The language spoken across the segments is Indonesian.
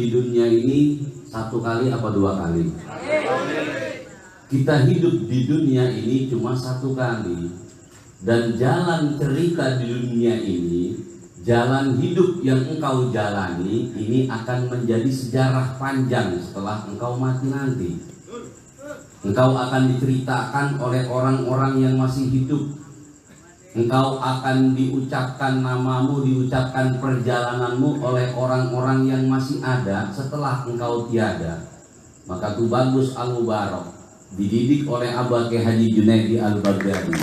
Di dunia ini satu kali apa dua kali? Kita hidup di dunia ini cuma satu kali. Dan jalan cerita di dunia ini, jalan hidup yang engkau jalani ini akan menjadi sejarah panjang setelah engkau mati nanti. Engkau akan diceritakan oleh orang-orang yang masih hidup. Engkau akan diucapkan namamu, diucapkan perjalananmu oleh orang-orang yang masih ada setelah engkau tiada. Maka Tubagus Al-Mubarak dididik oleh Abah Kyai Haji Junaidi Al-Baghdadi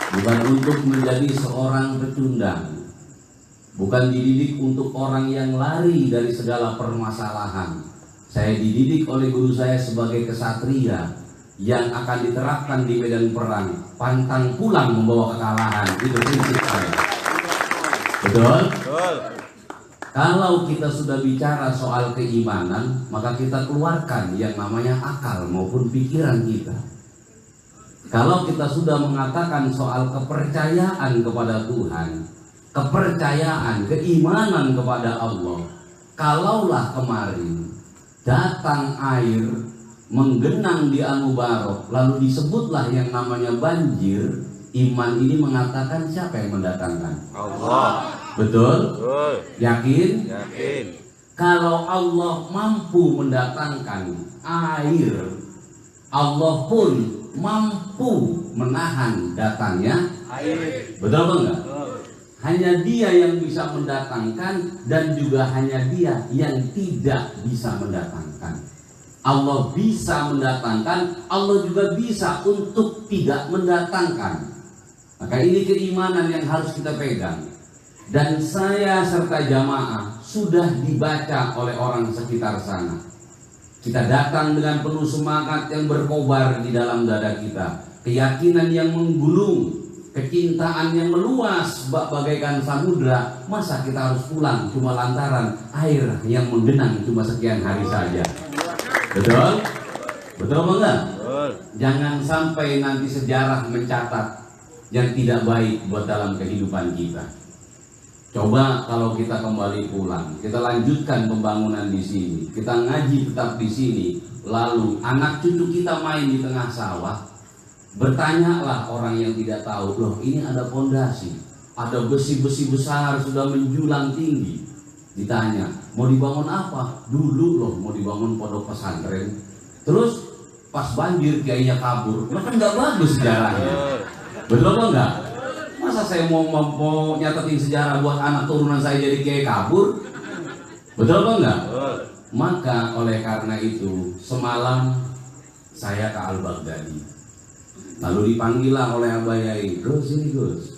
bukan untuk menjadi seorang pecundang, bukan dididik untuk orang yang lari dari segala permasalahan. Saya dididik oleh guru saya sebagai kesatria yang akan diterapkan di medan perang, pantang pulang membawa kekalahan. Itu prinsip saya. Betul? Betul. Kalau kita sudah bicara soal keimanan, maka kita keluarkan yang namanya akal maupun pikiran kita. Kalau kita sudah mengatakan soal kepercayaan kepada Tuhan, kepercayaan, keimanan kepada Allah, kalaulah kemarin datang air menggenang di Al-Mubarak, lalu disebutlah yang namanya banjir, iman ini mengatakan siapa yang mendatangkan? Allah. Betul? Betul. Yakin? Yakin. Kalau Allah mampu mendatangkan air, Allah pun mampu menahan datangnya air. Betul apa enggak? Betul. Hanya Dia yang bisa mendatangkan, dan juga hanya Dia yang tidak bisa mendatangkan. Allah bisa mendatangkan, Allah juga bisa untuk tidak mendatangkan. Maka ini keimanan yang harus kita pegang. Dan saya serta jamaah sudah dibaca oleh orang sekitar sana. Kita datang dengan penuh semangat yang berkobar di dalam dada kita, keyakinan yang menggulung, kecintaan yang meluas bagaikan samudra. Masa kita harus pulang cuma lantaran air yang menggenang cuma sekian hari saja? Betul? Betul apa enggak? Betul. Jangan sampai nanti sejarah mencatat yang tidak baik buat dalam kehidupan kita. Coba kalau kita kembali pulang, kita lanjutkan pembangunan di sini, kita ngaji tetap di sini, lalu anak cucu kita main di tengah sawah, bertanyalah orang yang tidak tahu, loh ini ada pondasi, ada besi-besi besar sudah menjulang tinggi. Ditanya, mau dibangun apa? Dulu loh mau dibangun pondok pesantren. Terus pas banjir kiainya kabur. Nah kan nggak bagus sejarahnya. Betul apa enggak? Masa saya mau nyatetin sejarah buat anak turunan saya jadi kiai kabur? Betul apa enggak? Maka oleh karena itu semalam saya ke Al-Baghdadi. Lalu dipanggillah oleh Abah Yai, Gus sini Gus.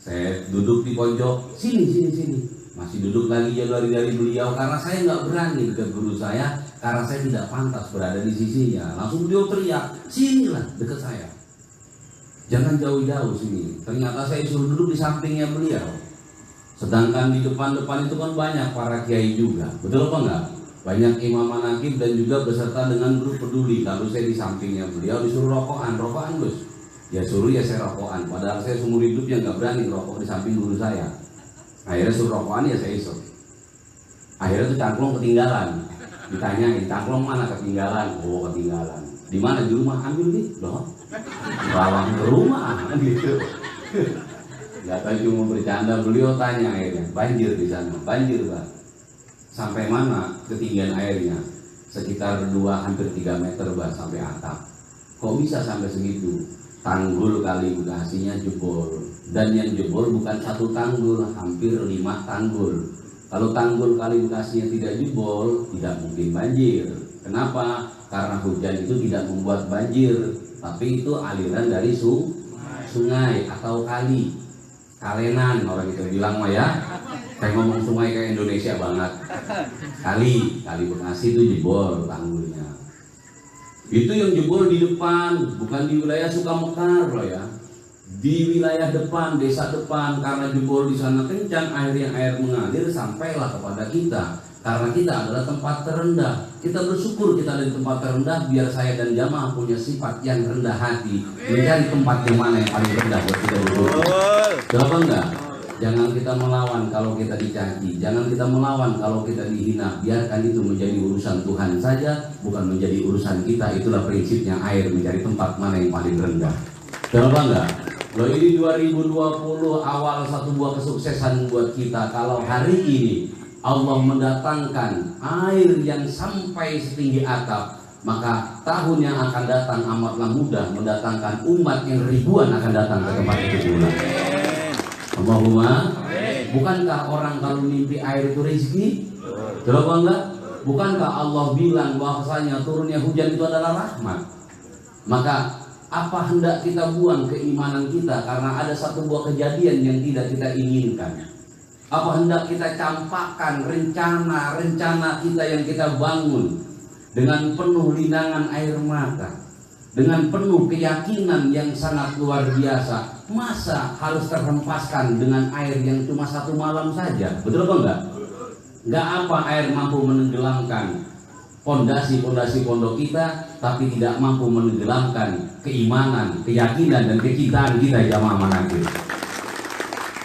Saya duduk di pojok, sini. Masih duduk lagi jauh dari beliau karena saya nggak berani dekat guru saya, karena saya tidak pantas berada di sisinya. Langsung beliau teriak, sinilah dekat saya, jangan jauh-jauh sini. Ternyata saya suruh duduk di sampingnya beliau. Sedangkan di depan-depan itu kan banyak para kiai juga, betul apa enggak? Banyak imam manaqib dan juga beserta dengan grup peduli. Lalu saya di sampingnya beliau, disuruh rokokan Gus. Ya suruh ya saya rokokan. Padahal saya seumur hidupnya nggak berani rokok di samping guru saya. Akhirnya suruh rokokan ya saya isok. Akhirnya tuh cangklong ketinggalan. Ditanyain, cangklong mana ketinggalan? Oh ketinggalan. Di mana? Di rumah. Ambil nih, loh. Bawang ke rumah, gitu. Gak tahu cuma bercanda. Beliau tanya akhirnya, banjir di sana, banjir Pak. Sampai mana ketinggian airnya? Sekitar hampir 3 meter Pak sampai atap. Kok bisa sampai segitu? Tanggul kali Bekasinya jebol. Dan yang jebol bukan satu tanggul, hampir 5 tanggul. Kalau tanggul kali Bekasinya tidak jebol, tidak mungkin banjir. Kenapa? Karena hujan itu tidak membuat banjir, tapi itu aliran dari sungai atau kali. Kalenan orang itu bilang mah ya. Saya ngomong sungai kayak Indonesia banget. Kali Bekasi itu jebol tanggulnya. Itu yang jebol di depan, bukan di wilayah Sukamekar loh ya. Di wilayah depan, desa depan, karena jebol di sana kencang, air mengalir sampailah kepada kita. Karena kita adalah tempat terendah. Kita bersyukur kita ada di tempat terendah, biar saya dan jamaah punya sifat yang rendah hati, mencari tempat yang mana yang paling rendah buat kita bersyukur. Kenapa enggak? Jangan kita melawan kalau kita dicaci, jangan kita melawan kalau kita dihina. Biarkan itu menjadi urusan Tuhan saja, bukan menjadi urusan kita. Itulah prinsipnya air, mencari tempat mana yang paling rendah. Coba enggak? Loh, ini 2020 awal satu buah kesuksesan buat kita. Kalau hari ini Allah mendatangkan air yang sampai setinggi atap, maka tahun yang akan datang amatlah mudah mendatangkan umat yang ribuan akan datang ke tempat itu pula. Allahumma. Bukankah orang kalau mimpi air itu rezeki? Coba enggak? Bukankah Allah bilang bahwasanya turunnya hujan itu adalah rahmat? Maka apa hendak kita buang keimanan kita karena ada satu buah kejadian yang tidak kita inginkan? Apa hendak kita campakkan rencana-rencana kita yang kita bangun dengan penuh linangan air mata, dengan penuh keyakinan yang sangat luar biasa? Masa harus terhempaskan dengan air yang cuma satu malam saja? Betul apa enggak? Enggak apa air mampu menenggelamkan pondasi-pondasi pondok kita, tapi tidak mampu menenggelamkan keimanan, keyakinan, dan kecintaan kita jamaah manakib.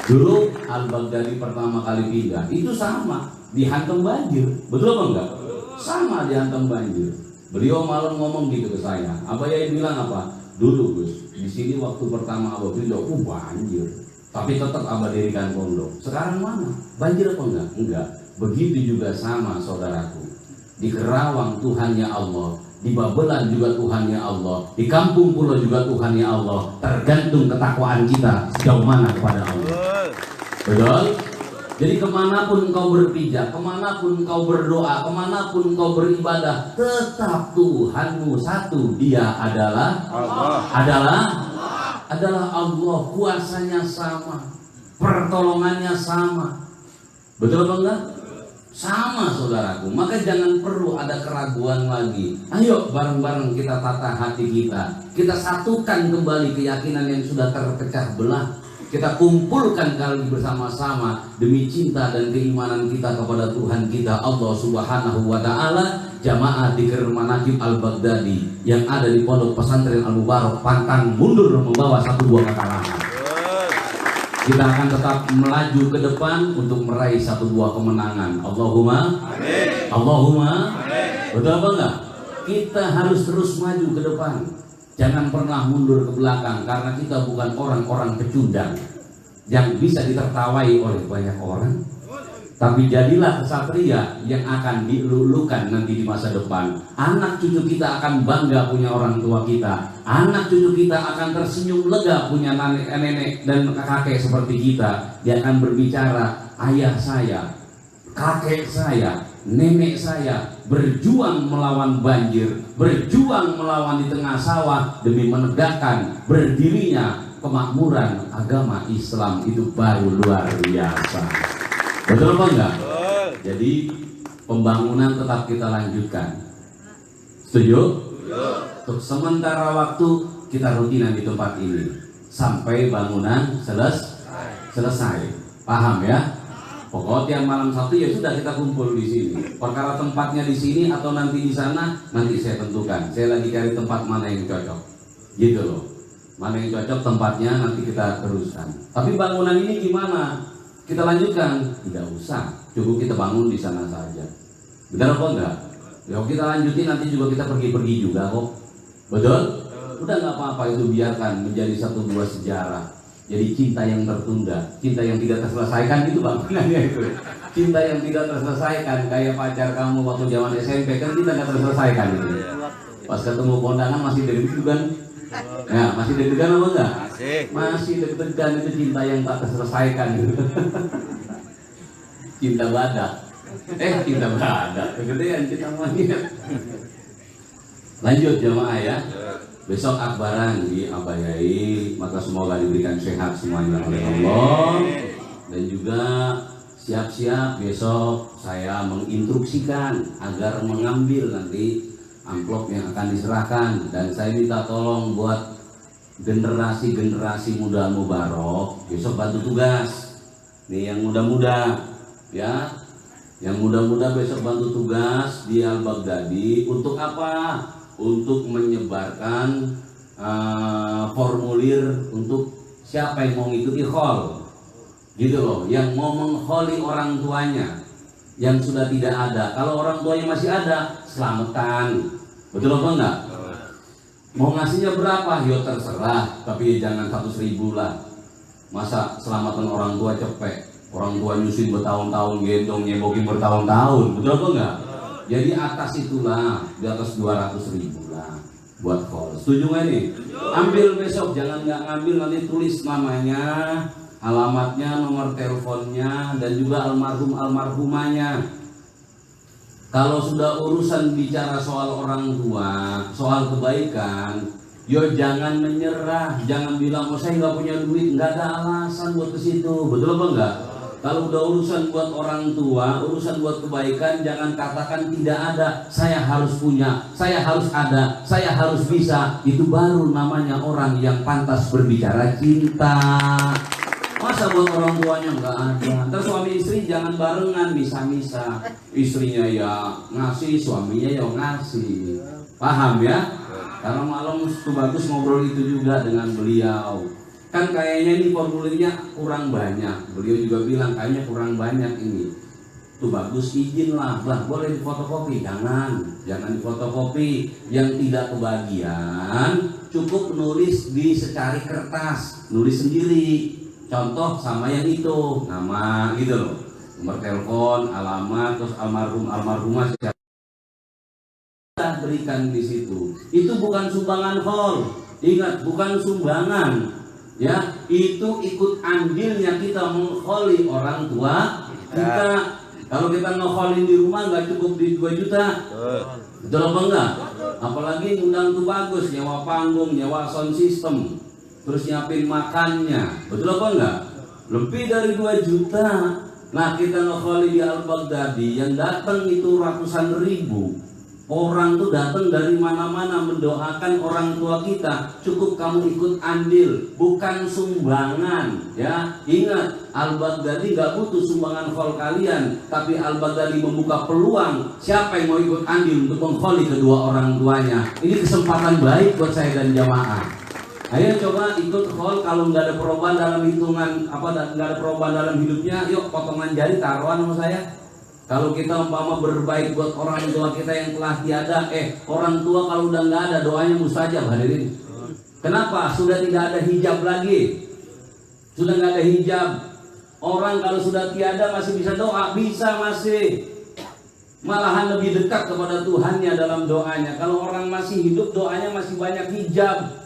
Dulu Al-Baghdadi pertama kali pindah, itu sama, dihantam banjir. Betul apa enggak? Sama dihantam banjir. Beliau malam ngomong gitu ke saya. Abah Yai bilang apa? Dulu Gus, di sini waktu pertama Abah pindah, banjir. Tapi tetap Abah dirikan pondok. Sekarang mana? Banjir apa enggak? Enggak. Begitu juga sama saudaraku. Di Kerawang Tuhannya Allah, di Babelan juga Tuhannya Allah, di Kampung Pulau juga Tuhannya Allah. Tergantung ketakwaan kita sejauh mana kepada Allah. Betul? Jadi kemanapun engkau berpijak, kemanapun engkau berdoa, kemanapun engkau beribadah, tetap Tuhanmu satu. Dia adalah Allah. Adalah Allah. Kuasanya sama, pertolongannya sama. Betul apa enggak? Sama saudaraku. Maka jangan perlu ada keraguan lagi. Ayo bareng-bareng kita tata hati kita. Kita satukan kembali keyakinan yang sudah terpecah belah. Kita kumpulkan kali bersama-sama demi cinta dan keimanan kita kepada Tuhan kita Allah Subhanahu wa Ta'ala. Jamaah di Manaqib Al-Baghdadi yang ada di Pondok Pesantren Al-Mubarak pantang mundur membawa satu buah kekalahan. Kita akan tetap melaju ke depan untuk meraih satu buah kemenangan. Allahumma amin. Allahumma amin. Betul apa enggak? Kita harus terus maju ke depan. Jangan pernah mundur ke belakang, karena kita bukan orang-orang pecundang yang bisa ditertawai oleh banyak orang. Tapi jadilah kesatria yang akan dilulukan nanti di masa depan. Anak cucu kita akan bangga punya orang tua kita. Anak cucu kita akan tersenyum lega punya nenek dan kakek seperti kita. Dia akan berbicara, ayah saya, kakek saya, nenek saya berjuang melawan banjir, berjuang melawan di tengah sawah demi menegakkan berdirinya kemakmuran agama Islam. Itu baru luar biasa. Betul apa enggak? Jadi pembangunan tetap kita lanjutkan. Setuju? Untuk sementara waktu kita rutinan di tempat ini sampai bangunan selesai. Paham ya? Pokoknya malam Sabtu ya sudah kita kumpul di sini. Perkara tempatnya di sini atau nanti di sana nanti saya tentukan. Saya lagi cari tempat mana yang cocok. Gitu loh. Mana yang cocok tempatnya nanti kita teruskan. Tapi bangunan ini gimana? Kita lanjutkan? Tidak usah. Cukup kita bangun di sana saja. Benar apa enggak? Ya kita lanjutin nanti juga kita pergi-pergi juga kok. Betul? Udah nggak apa-apa, itu biarkan menjadi satu buah sejarah. Jadi cinta yang tertunda, cinta yang tidak terselesaikan itu bangunannya itu. Cinta yang tidak terselesaikan kayak pacar kamu waktu zaman SMP kan kita nggak terselesaikan itu. Pas ketemu kondangan masih deg-degan. Ya, masih deg-degan apa enggak? Masih deg-degan, itu cinta yang tak terselesaikan gitu. Cinta badak. Cinta badak. Kegedean cinta monyet. Lanjut jamaah ya. Besok akbaran di Abah Yai, maka semoga diberikan sehat semuanya oleh Allah. Dan juga siap-siap besok saya menginstruksikan agar mengambil nanti amplop yang akan diserahkan. Dan saya minta tolong buat generasi-generasi muda Mubarok besok bantu tugas. Nih yang muda-muda ya, yang muda-muda besok bantu tugas di Al-Baghdadi. Untuk apa? Untuk menyebarkan formulir untuk siapa yang mau ngikuti khol. gitu loh, yang mau mengkholi orang tuanya yang sudah tidak ada. Kalau orang tuanya masih ada, selamatan. Betul apa enggak? Mau ngasihnya berapa? Ya terserah, tapi jangan 100.000 lah. Masa selamatan orang tua cepet, orang tua nyusin bertahun-tahun, gendong nyebokin bertahun-tahun. Betul apa enggak? Jadi atas itulah, di atas 200.000 lah buat call. Setuju nggak nih? Ambil besok, jangan nggak ngambil, nanti tulis namanya, alamatnya, nomor teleponnya, dan juga almarhum almarhumanya. Kalau sudah urusan bicara soal orang tua, soal kebaikan, yo jangan menyerah, jangan bilang oh saya nggak punya duit, nggak ada alasan buat ke situ. Betul apa enggak? Kalau udah urusan buat orang tua, urusan buat kebaikan, jangan katakan tidak ada. Saya harus punya, saya harus ada, saya harus bisa. Itu baru namanya orang yang pantas berbicara cinta. Masa buat orang tuanya nggak ada? Terus suami istri jangan barengan, misa-misa. Istrinya ya ngasih, suaminya ya ngasih. Paham ya? Karena malam itu bagus ngobrol itu juga dengan beliau. Kan kayaknya ini formulirnya kurang banyak. Beliau juga bilang kayaknya kurang banyak ini. Tuh bagus, izin lah, boleh difotokopi. Jangan difotokopi. Yang tidak kebagian cukup nulis di secari kertas, nulis sendiri. Contoh sama yang itu, nama gitu loh, nomor telepon, alamat, terus almarhum almarhumah siapa, berikan di situ. Itu bukan sumbangan hall, ingat, bukan sumbangan. Ya, itu ikut andilnya kita mengkholi orang tua kita. Kalau kita ngekholin di rumah nggak cukup di 2 juta, betul apa enggak? Apalagi ngundang tuh bagus, nyewa panggung, nyewa sound system, terus nyiapin makannya, betul apa enggak? Lebih dari 2 juta. Nah kita ngekholi di Al-Baghdadi, yang datang itu ratusan ribu. Orang tuh datang dari mana-mana mendoakan orang tua kita. Cukup kamu ikut andil, bukan sumbangan. Ya, ingat, Al-Baghdadi nggak butuh sumbangan khol kalian, tapi Al-Baghdadi membuka peluang. Siapa yang mau ikut andil untuk mengkholi kedua orang tuanya? Ini kesempatan baik buat saya dan jamaah. Ayo coba ikut khol. Kalau nggak ada perubahan dalam hitungan nggak ada perubahan dalam hidupnya, yuk potongan jari taruhan sama saya. Kalau kita umpama berbaik buat orang tua kita yang telah tiada, orang tua kalau udah nggak ada doanya mustajab, hadirin. Kenapa? Sudah tidak ada hijab lagi. Sudah nggak ada hijab. Orang kalau sudah tiada masih bisa doa, bisa masih. Malahan lebih dekat kepada Tuhannya dalam doanya. Kalau orang masih hidup, doanya masih banyak hijab.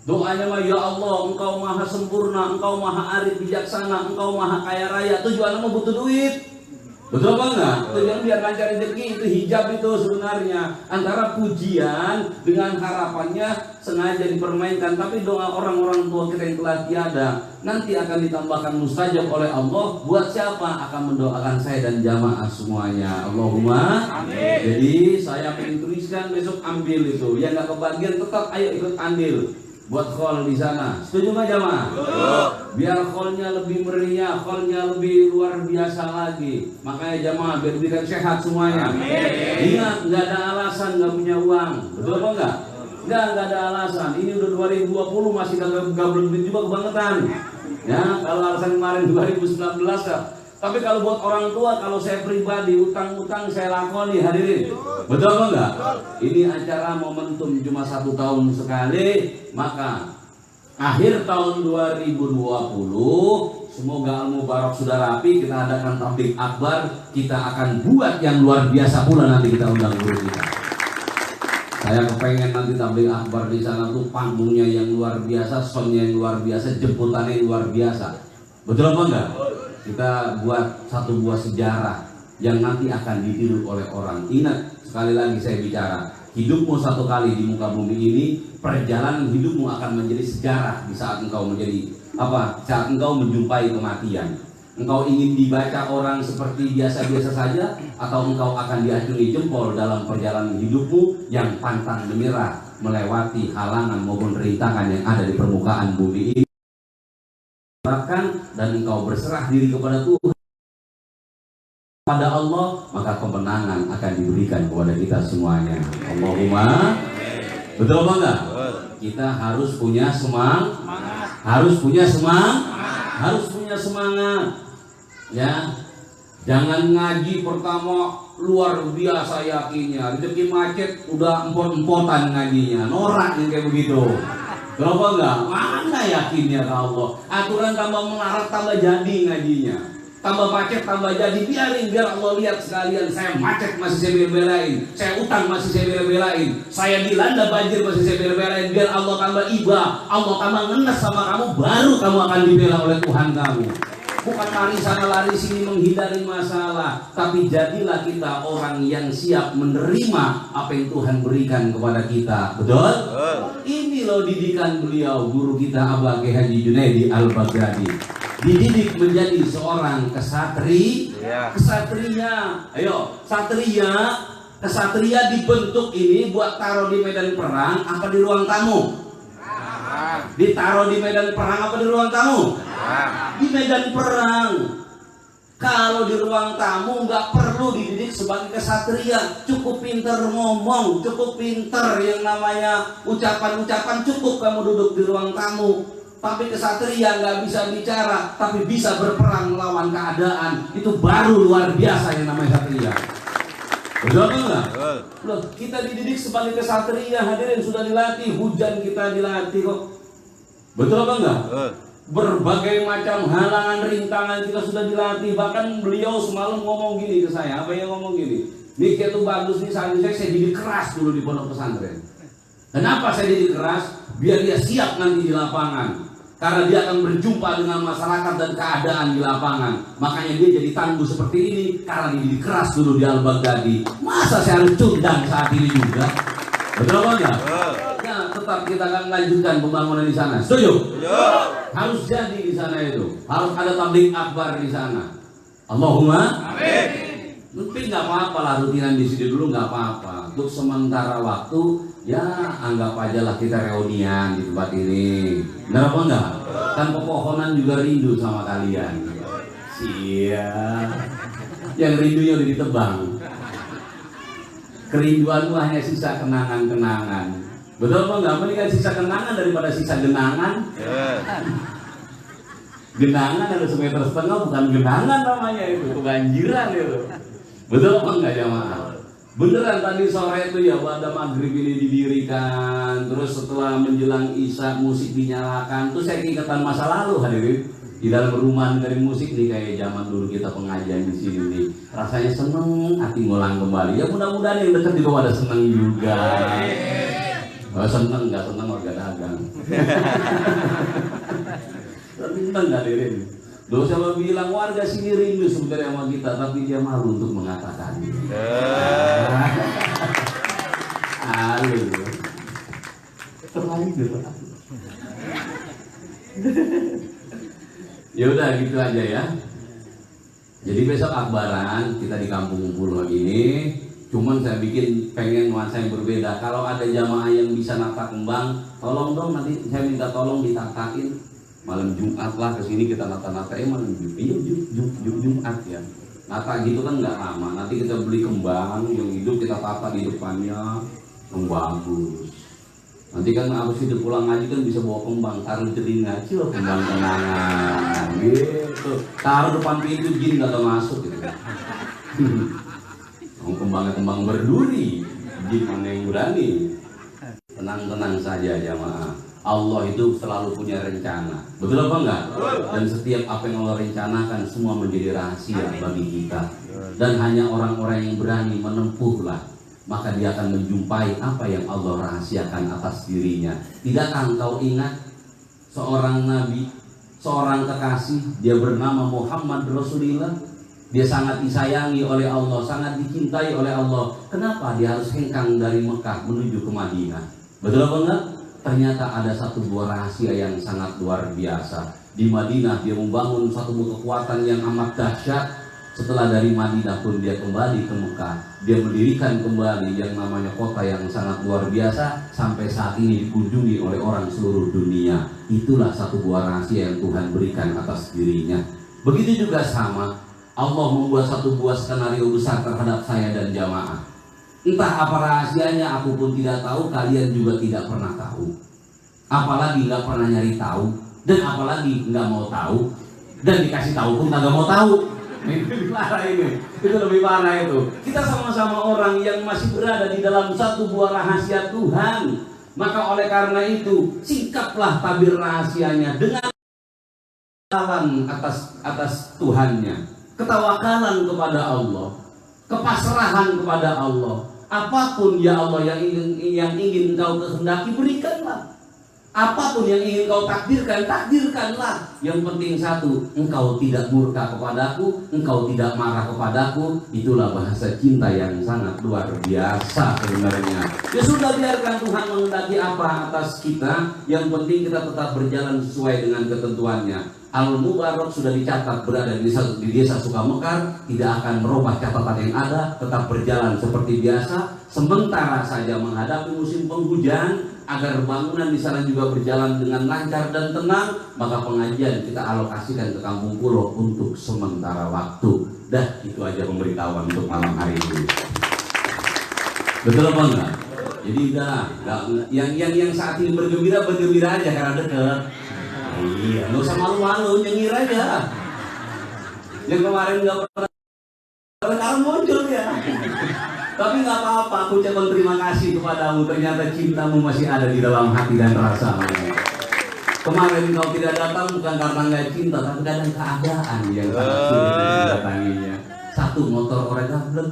Doanya mah ya Allah, Engkau maha sempurna, Engkau maha arif bijaksana, Engkau maha kaya raya. Tujuannya mau butuh duit. Betul apa enggak? Tujuan biar lancar rezeki, itu hijab itu sebenarnya. Antara pujian dengan harapannya sengaja dipermainkan. Tapi doa orang-orang tua kita yang telah tiada nanti akan ditambahkan mustajab oleh Allah. Buat siapa? Akan mendoakan saya dan jamaah semuanya. Allahumma amin. Jadi saya ingin tuliskan besok ambil itu. Yang nggak kebagian tetap ayo ikut andil buat khol di sana. Setuju nggak jamaah? Biar kholnya lebih meriah, kholnya lebih luar biasa lagi. Makanya jamaah biar diberikan sehat semuanya. Amin. Ingat, nggak ada alasan nggak punya uang. Betul apa enggak? Nggak ada alasan. Ini udah 2020 masih nggak belum juga kebangetan. Ya, kalau alasan kemarin 2019 ya. Tapi kalau buat orang tua, kalau saya pribadi utang-utang saya lakoni, hadirin. Betul apa enggak? Ini acara momentum cuma 1 tahun sekali, maka akhir tahun 2020 semoga Al-Mubarak sudah rapi, kita adakan tabligh akbar, kita akan buat yang luar biasa pula nanti kita undang guru kita. Saya kepengen nanti tabligh akbar di sana tuh panggungnya yang luar biasa, soundnya yang luar biasa, jemputannya yang luar biasa. Betul apa enggak? Kita buat satu buah sejarah yang nanti akan ditiru oleh orang. Ingat, sekali lagi saya bicara, hidupmu satu kali di muka bumi ini, perjalanan hidupmu akan menjadi sejarah di saat engkau menjadi saat engkau menjumpai kematian. Engkau ingin dibaca orang seperti biasa-biasa saja, atau engkau akan diacungi jempol dalam perjalanan hidupmu yang pantang menyerah melewati halangan maupun rintangan yang ada di permukaan bumi ini. Dan engkau berserah diri kepada Tuhan, pada Allah, maka kemenangan akan diberikan kepada kita semuanya. Allahumma. Betul apa enggak? Kita harus punya semangat, harus punya punya semangat. Ya, jangan ngaji pertama luar biasa yakinnya, rezeki macet udah empot-empotan ngajinya, norak yang kayak begitu. Kenapa enggak? Mana yakinnya ke Allah? Aturan tambah melarat tambah jadi ngajinya, tambah macet tambah jadi. Biar Allah lihat sekalian, saya macet masih saya bela-belain, saya utang masih saya bela-belain, saya dilanda banjir masih saya bela-belain. Biar Allah tambah iba, Allah tambah ngenes sama kamu, baru kamu akan dibela oleh Tuhan kamu. Bukan lari sana lari sini menghindari masalah, tapi jadilah kita orang yang siap menerima apa yang Tuhan berikan kepada kita. Betul? Ini loh didikan beliau, guru kita Abah Kiai Haji Junaidi Al-Baghdadi. Dididik menjadi seorang kesatria. Ayo, kesatria dibentuk ini buat taruh di medan perang apa di ruang tamu? Ditaruh di medan perang apa di ruang tamu? Di medan perang. Kalau di ruang tamu nggak perlu dididik sebagai kesatria, cukup pinter ngomong, cukup pinter yang namanya ucapan-ucapan, cukup kamu duduk di ruang tamu. Tapi kesatria nggak bisa bicara, tapi bisa berperang melawan keadaan, itu baru luar biasa yang namanya satria. Betul enggak? Loh, kita dididik sebagai kesatria, hadirin, sudah dilatih, hujan kita dilatih kok. Betul apa enggak? Berbagai macam halangan rintangan kita sudah dilatih. Bahkan beliau semalam ngomong gini ke saya. Apa yang ngomong gini? Nih kayak tuh bagus nih, saya didik keras dulu di pondok pesantren. Kenapa saya didik keras? Biar dia siap nanti di lapangan. Karena dia akan berjumpa dengan masyarakat dan keadaan di lapangan. Makanya dia jadi tangguh seperti ini karena dididik keras dulu di Al-Baghdadi. Masa saya harus cundang saat ini juga? Betul apa enggak? Ya, tetap kita akan lanjutkan pembangunan di sana. Setuju? Harus jadi di sana itu. Harus ada tabligh akbar di sana. Allahumma amin. Tapi nggak apa-apa lah, rutinan di sini dulu nggak apa-apa. Untuk sementara waktu, ya anggap aja lah kita reunian di tempat ini. Benar apa enggak? Kan pepohonan juga rindu sama kalian. Siap. Yang rindunya udah ditebang. Kerinduanmu hanya sisa kenangan-kenangan. Betul apa enggak? Mendingan sisa kenangan daripada sisa genangan. Genangan ada 1,5 meter, bukan genangan namanya itu, kebanjiran itu. Betul apa enggak jamaah? Beneran tadi sore itu ya pada maghrib ini didirikan, terus setelah menjelang isya musik dinyalakan, terus saya ingetan masa lalu hadirin. Di dalam rumah dari musik nih kayak zaman dulu kita pengajian di sini nih, rasanya seneng, hati ngulang kembali. Ya mudah-mudahan yang dekat juga pada seneng juga. Oh, seneng nggak seneng warga dagang. Seneng hadirin. Loh, siapa bilang warga sini rindu sebenarnya sama kita, tapi dia malu untuk mengatakannya. Halo. Terlalu ya udah gitu aja ya. Jadi besok akbaran kita di Kampung Pulau ini. Cuman saya bikin pengen nuansa yang berbeda. Kalau ada jamaah yang bisa nata kembang, tolong dong nanti saya minta tolong ditatakin. Malam Jumat lah kesini kita nata-nata malam Jumat ya. Nata gitu kan nggak lama. Nanti kita beli kembang yang hidup kita tata di depannya yang bagus. Nanti kan habis itu pulang ngaji kan bisa bawa kembang, taruh di telinga, cil kembang kenangan gitu. Taruh depan pintu jin nggak tahu masuk gitu. Kembangnya kembang berduri, jin mana yang berani? Tenang-tenang saja jamaah. Allah itu selalu punya rencana. Betul apa enggak? Dan setiap apa yang Allah rencanakan semua menjadi rahasia bagi kita. Dan hanya orang-orang yang berani menempuhlah, maka dia akan menjumpai apa yang Allah rahasiakan atas dirinya. Tidakkah engkau ingat seorang nabi, seorang kekasih, dia bernama Muhammad Rasulullah. Dia sangat disayangi oleh Allah, sangat dicintai oleh Allah. Kenapa dia harus hengkang dari Mekah menuju ke Madinah? Betul apa enggak? Ternyata ada satu buah rahasia yang sangat luar biasa. Di Madinah dia membangun satu kekuatan yang amat dahsyat. Setelah dari Madinah pun dia kembali ke Mekah. Dia mendirikan kembali yang namanya kota yang sangat luar biasa. Sampai saat ini dikunjungi oleh orang seluruh dunia. Itulah satu buah rahasia yang Tuhan berikan atas dirinya. Begitu juga sama, Allah membuat satu buah skenario besar terhadap saya dan jamaah. Entah apa rahasianya, aku pun tidak tahu, kalian juga tidak pernah tahu. Apalagi nggak pernah nyari tahu, dan apalagi nggak mau tahu. dan dikasih tahu pun kagak mau tahu. Itu lebih parah ini. Itu lebih parah itu. Kita sama-sama orang yang masih berada di dalam satu buah rahasia Tuhan. Maka oleh karena itu, sikaplah tabir rahasianya dengan jalan atas Tuhannya, ketawakalan kepada Allah, kepasrahan kepada Allah. Apapun ya Allah yang ingin engkau kehendaki, berikanlah. Apapun yang ingin kau takdirkan, takdirkanlah. Yang penting satu, engkau tidak murka kepadaku, engkau tidak marah kepadaku. Itulah bahasa cinta yang sangat luar biasa sebenarnya. Ya sudah, biarkan Tuhan menghendaki apa atas kita. Yang penting kita tetap berjalan sesuai dengan ketentuannya. Al-Mubarak sudah dicatat berada di desa Sukamekar, tidak akan merubah catatan yang ada, tetap berjalan seperti biasa. Sementara saja menghadapi musim penghujan, agar bangunan di sana juga berjalan dengan lancar dan tenang, maka pengajian kita alokasikan ke Kampung Pulo untuk sementara waktu. Dah, itu aja pemberitahuan untuk malam hari ini. Betul apa enggak? Jadi yang saat ini bergembira aja karena dekat. Iya, nggak usah malu-malu, nyengir aja. Yang kemarin nggak pernah muncul ya. Tapi nggak apa-apa, aku ucapkan terima kasih kepadamu. Ternyata cintamu masih ada di dalam hati dan rasamu. Kemarin kau tidak datang bukan karena nggak cinta, tapi kadang keadaan yang sangat sulit mendatanginya. Satu, motor orang gablek,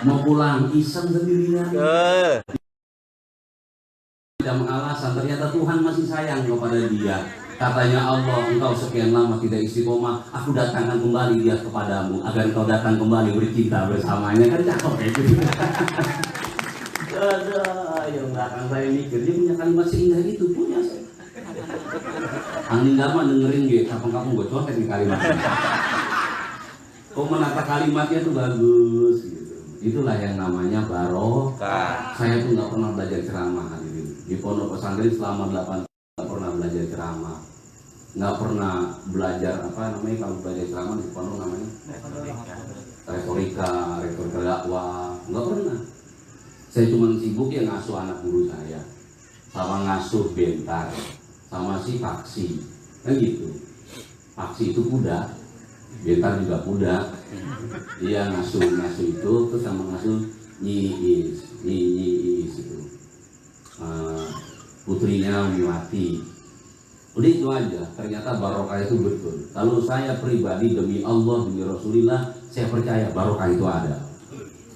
mau pulang iseng sendirian. Tidak mengalasan, ternyata Tuhan masih sayang kepada dia. Katanya Allah, engkau sekian lama tidak istiqomah, aku datangkan kembali dia kepadamu agar engkau datang kembali bercinta bersamanya. Kan cakep ya itu. Ada yang belakang saya mikir, dia punya kalimat seindah itu, punya saya. Angin gama dengerin gitu, kapan-kapan gue contek nih kalimatnya. Kok menata kalimatnya tuh bagus gitu. Itulah yang namanya barokah. Saya tuh nggak pernah belajar ceramah gitu. Di pondok pesantren selama 8 tahun nggak pernah belajar ceramah, nggak pernah belajar apa namanya kalau belajar ceramah di pondok namanya retorika dakwah, nggak pernah. Saya cuma sibuk ya ngasuh anak guru saya, sama ngasuh bentar, sama si Paksi, kan gitu. Paksi itu kuda, bentar juga kuda. Dia ngasuh itu, terus sama ngasuh nyiis itu. Putrinya Wiwati. Udah itu aja. Ternyata barokah itu betul. Kalau saya pribadi demi Allah, demi Rasulullah, saya percaya barokah itu ada.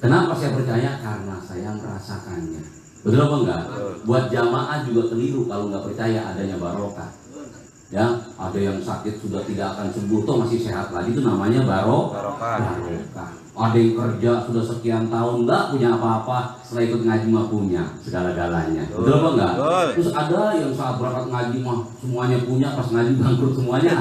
Kenapa saya percaya? Karena saya merasakannya. Betul apa enggak? Buat jamaah juga keliru kalau nggak percaya adanya barokah. Ya, ada yang sakit sudah tidak akan sembuh, toh masih sehat lagi, itu namanya barokah. Ada yang kerja sudah sekian tahun nggak punya apa-apa, setelah ikut ngaji mah punya segala-galanya. Betul apa enggak? Terus ada yang saat berangkat ngaji mah semuanya punya, pas ngaji bangkrut semuanya.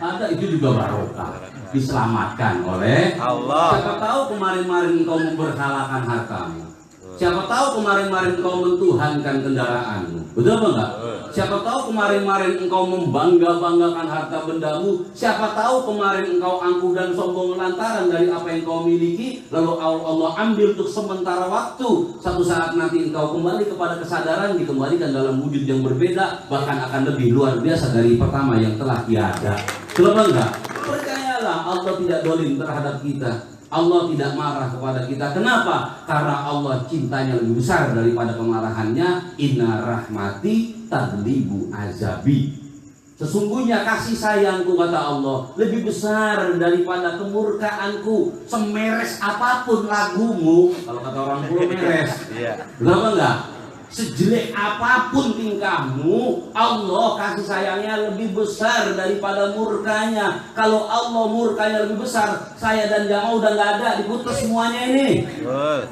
Ada itu juga barokah. Diselamatkan oleh Allah. Siapa tahu kemarin-kemarin engkau memberhalakan hartamu. Siapa tahu kemarin-kemarin engkau mentuhankan kendaraanmu. Betul apa enggak? Siapa tahu kemarin-kemarin engkau membangga-banggakan harta bendamu. Siapa tahu kemarin engkau angkuh dan sombong lantaran dari apa yang kau miliki, lalu Allah ambil untuk sementara waktu. Satu saat nanti engkau kembali kepada kesadaran, dikembalikan dalam wujud yang berbeda, bahkan akan lebih luar biasa dari pertama yang telah tiada. Betul apa enggak? Percayalah, Allah tidak dolim terhadap kita. Allah tidak marah kepada kita. Kenapa? Karena Allah cintanya lebih besar daripada kemarahannya. Inna rahmati taglibu azabi. Sesungguhnya kasih sayangku, kata Allah, lebih besar daripada kemurkaanku. Semeres apapun lagumu, kalau kata orang Pulau meres, kenapa enggak? Sejelek apapun tingkahmu, Allah kasih sayangnya lebih besar daripada murkanya. Kalau Allah murkanya lebih besar, saya dan jamaah udah nggak ada, diputus semuanya ini.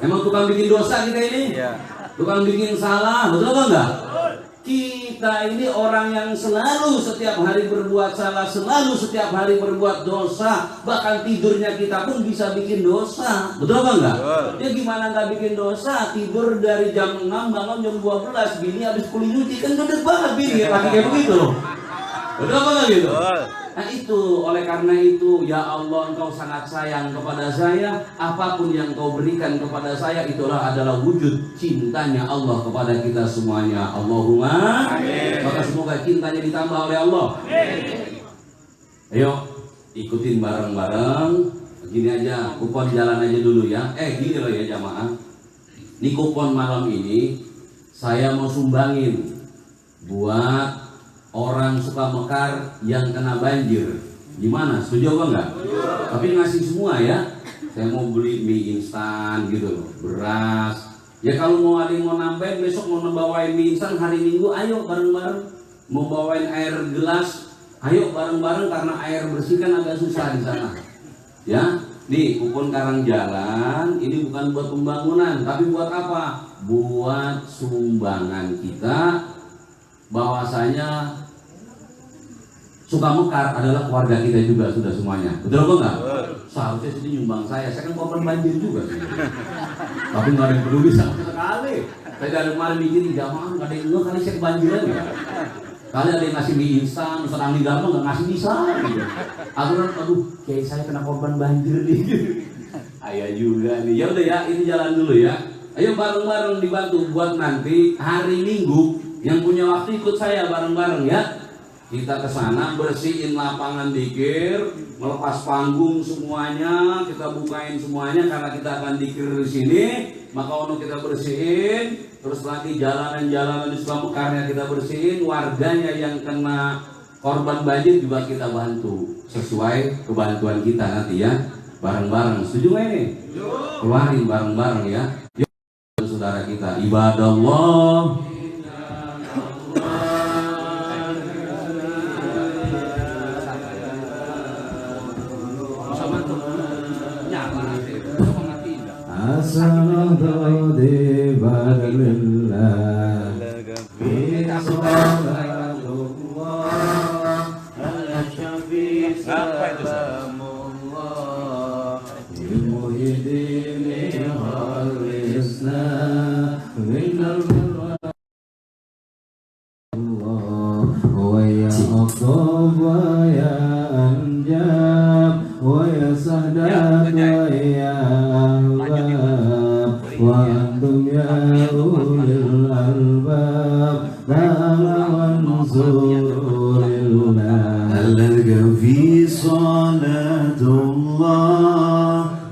Emang tukang bikin dosa kita ini? Tukang bikin salah, betul apa enggak? Kita ini orang yang selalu setiap hari berbuat salah, selalu setiap hari berbuat dosa, bahkan tidurnya kita pun bisa bikin dosa. Betul apa enggak? Ya gimana enggak bikin dosa? Tidur dari jam 6 bangun jam 12, bini habis kulit nyuci, kan gede banget bini lagi kayak begitu loh. Betul apa enggak gitu? Nah itu, oleh karena itu, ya Allah, engkau sangat sayang kepada saya. Apapun yang kau berikan kepada saya, itulah adalah wujud cintanya Allah kepada kita semuanya. Allahumma amin. Maka semoga cintanya ditambah oleh Allah. Amin. Ayo ikutin bareng-bareng. Gini aja, kupon jalan aja dulu ya. Gini loh ya jamaah. Ini kupon malam ini saya mau sumbangin buat orang Sukamekar yang kena banjir. Gimana? Setuju apa enggak? Tapi ngasih semua ya. Saya mau beli mie instan gitu loh, beras. Ya kalau mau ada yang mau nambahin besok mau bawain mie instan hari Minggu, ayo bareng-bareng. Mau bawain air gelas, ayo bareng-bareng karena air bersih kan agak susah di sana. Ya, nih kupon Karang Jalan ini bukan buat pembangunan, tapi buat apa? Buat sumbangan kita bahwasanya Sukamekar adalah keluarga kita juga sudah semuanya. Betul apa enggak? Seharusnya sini nyumbang saya kan korban banjir juga sih. Tapi nggak ada yang peduli sama sekali. Saya dari kemarin mikir jamaah nggak ada yang nggak kali saya kebanjiran ya. Kali ada yang ngasih mie instan, sedang di dalam nggak ngasih bisa. Gitu. Aduh, kayak saya kena korban banjir nih. Ayah juga nih. Ya udah ya, ini jalan dulu ya. Ayo bareng-bareng dibantu buat nanti hari Minggu yang punya waktu ikut saya bareng-bareng ya. Kita ke sana bersihin lapangan dikir, melepas panggung semuanya, kita bukain semuanya karena kita akan dikir di sini. Maka untuk kita bersihin, terus lagi jalanan-jalanan di Sukamekarnya kita bersihin, warganya yang kena korban banjir juga kita bantu sesuai kebantuan kita nanti ya, bareng-bareng. Setuju nggak ini? Keluarin bareng-bareng ya. Yuk saudara kita, ibadallah. Assalamualaikum warahmatullahi wa antum ya ulil albab ta'lawan surulillah alaga fi salatullah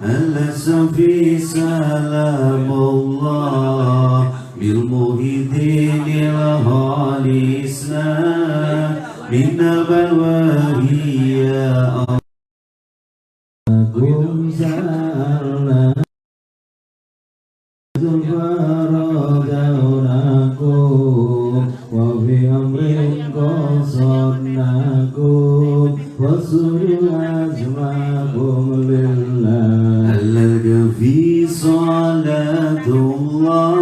alasa fi salamullah bil muhidinil halisna min balwahiyya akum sa'ala Zulfaradaunakum wa fi amrin qasadnakum wa suru azmakum lillah Allaga fi salatullah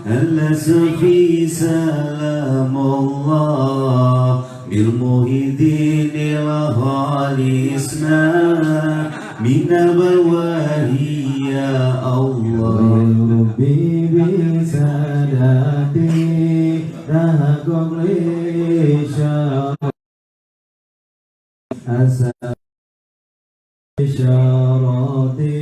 Allasa fi salamullah bil muhidinil halisna min balwahi ya Allah Rabbi bisadati rahakum lisha asal isharati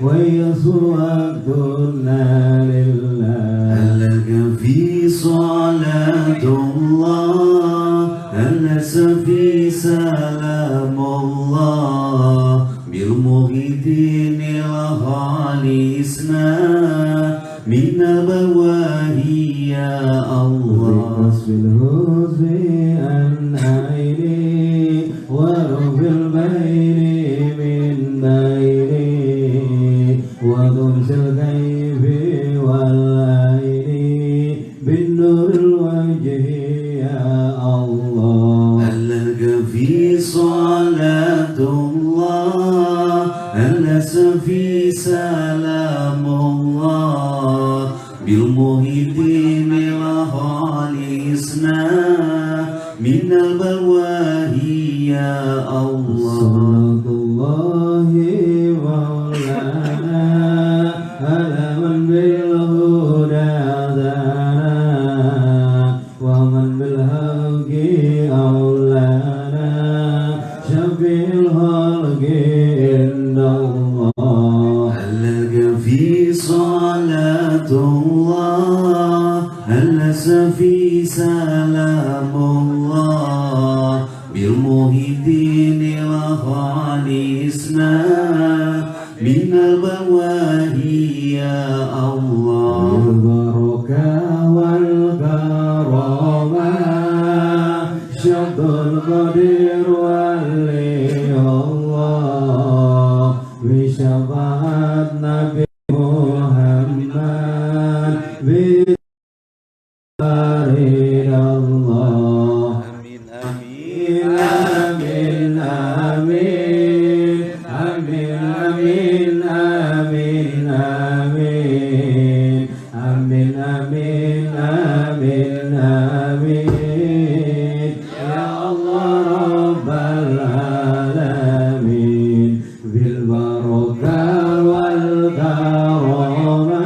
wa yaswaqduna lillah Allaga fi salatullah Allasa fi salamullah bil muhidinil halisna min balwahi ya Allah bil huzbi an aini wa rufil baini min baini wa dhumsil kayfi wal aini bin nuril wajhi ya Allah Allaga fi salatullah Allasa fi salamullah bil muhidinil halisna min balwahi ya Allah Salatullahi maulana ala man bil huda adana wa man bil haqi aulana syafi'il halqi في صلاة الله ألس في سلام الله بالمهدين وخالصنا من البواهي يا الله بالبركة والكرامة شد القدير ولي الله بشفاعة نبي محمد بفريد الله آمين آمين آمين آمين آمين آمين آمين آمين آمين آمين يا الله رب العالمين بالبركة والكرامة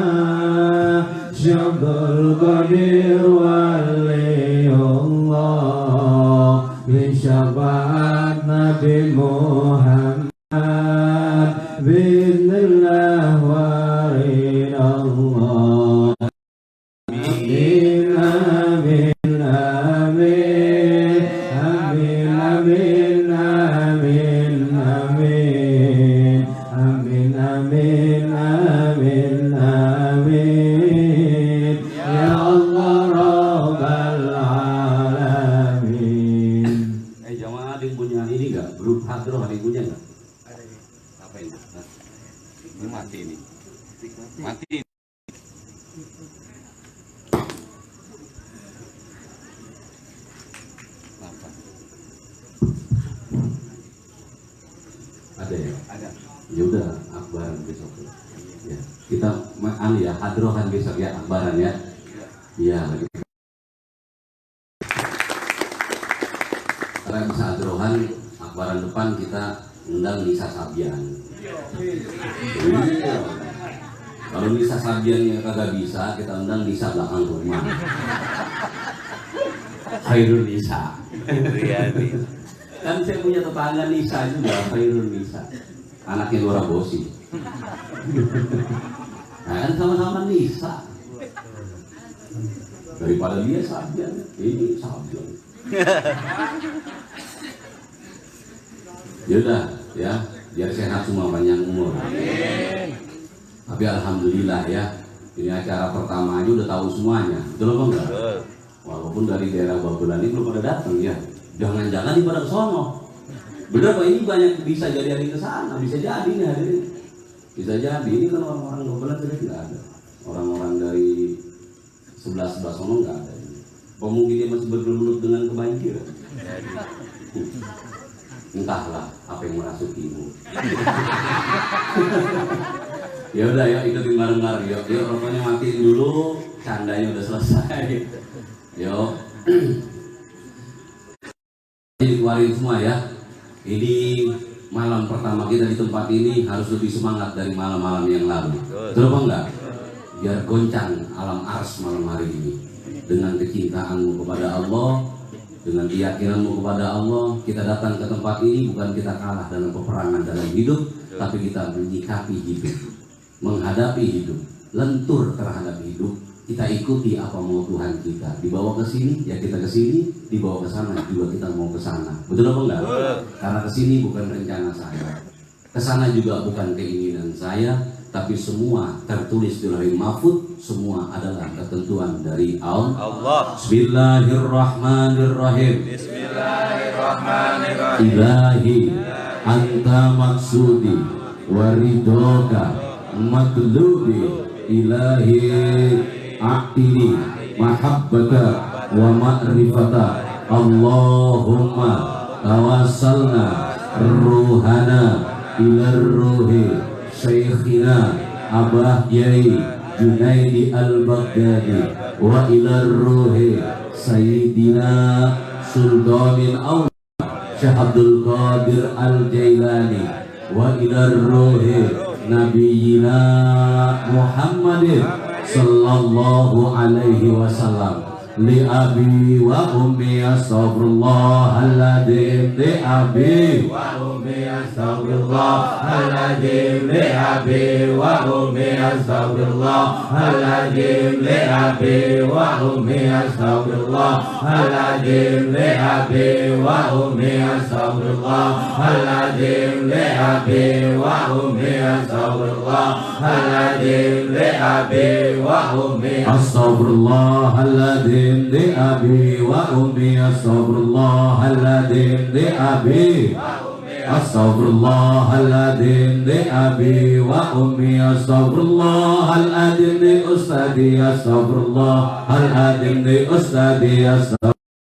شد القدير ولي الله بشفاعة نبي محمد بإذن الله ورد الله آمين آمين آمين آمين آمين آمين آمين آمين آمين آمين آمين يا الله رب العالمين. Jamaah ada yang punya ini nggak? Grup hadroh ada yang punya nggak? Ada ini. Apa ini? Nah, ini mati ini. Mati. Apa? Ada ya? Ada. Ya udah, akbaran besok. Ya, kita ya hadrohan besok ya, akbaran ya. Iya. Karena bisa hadrohan, akbaran depan kita undang Nisa Sabian. Iya. Kalau Nisa Sabiannya kagak bisa, kita undang Nisa belakang rumah. Khairul Nisa. Kan saya punya tetangga Nisa juga, Khairul Nisa. Anaknya Lora Bosi. Nah kan sama-sama Nisa. Daripada dia Sabian, ini Sabian. Yaudah ya, biar sehat semua, panjang umur. Tapi alhamdulillah ya, ini acara pertama aja udah tahu semuanya, betul apa enggak? Walaupun dari daerah Babelan ini belum pada datang ya. Jangan-jangan di pada kesono. Bener Pak, ini banyak bisa jadi hari ke sana, bisa jadi nih hari ini. Bisa jadi, ini kan orang-orang Babelan tadi nggak ada. Orang-orang dari sebelah sono nggak ada. Mungkin dia masih bergelut dengan kebanjiran. Entahlah apa yang merasukimu. Ya udah ya, ikutin bareng-bareng yuk. Yuk rokoknya matiin dulu, candanya udah selesai. Yuk. Dikeluarin semua ya. Ini malam pertama kita di tempat ini harus lebih semangat dari malam-malam yang lalu. Betul apa enggak? Biar goncang alam ars malam hari ini. Dengan kecintaanmu kepada Allah, dengan keyakinanmu kepada Allah, kita datang ke tempat ini bukan kita kalah dalam peperangan dalam hidup, tapi kita menyikapi hidup, menghadapi hidup, lentur terhadap hidup. Kita ikuti apa mau Tuhan kita. Dibawa ke sini, ya kita ke sini. Dibawa ke sana, juga kita mau ke sana. Betul apa enggak? Karena ke sini bukan rencana saya. Ke sana juga bukan keinginan saya, tapi semua tertulis di Lauhul Mahfuz, semua adalah ketentuan dari Allah. Bismillahirrahmanirrahim. Bismillahirrahmanirrahim. Ilahi anta maksudi waridoka matlubi ilahi a'tini mahabbata wa ma'rifata Allahumma tawassalna ruhana ila ruhi Syekhina Abah Yai Junaidi Al-Baghdadi wa ila ruhi Sayyidina Sultanil Awliya Syekh Abdul Qadir Al-Jailani wa ila ruhi Nabiyina Muhammadin sallallahu alaihi wasallam لأبي وأمي أستغفر الله العظيم لأبي وأمي أستغفر الله العظيم لأبي وأمي أستغفر الله العظيم لأبي وأمي أستغفر الله العظيم لأبي وأمي أستغفر الله العظيم لأبي وأمي أستغفر الله العظيم لأبي وأمي أستغفر الله العظيم لأبي وأمي أستغفر الله العظيم لأبي أستغفر الله العظيم لأبي وأمي أستغفر الله العظيم لأستاذي أستغفر الله العظيم لأستاذي أستغفر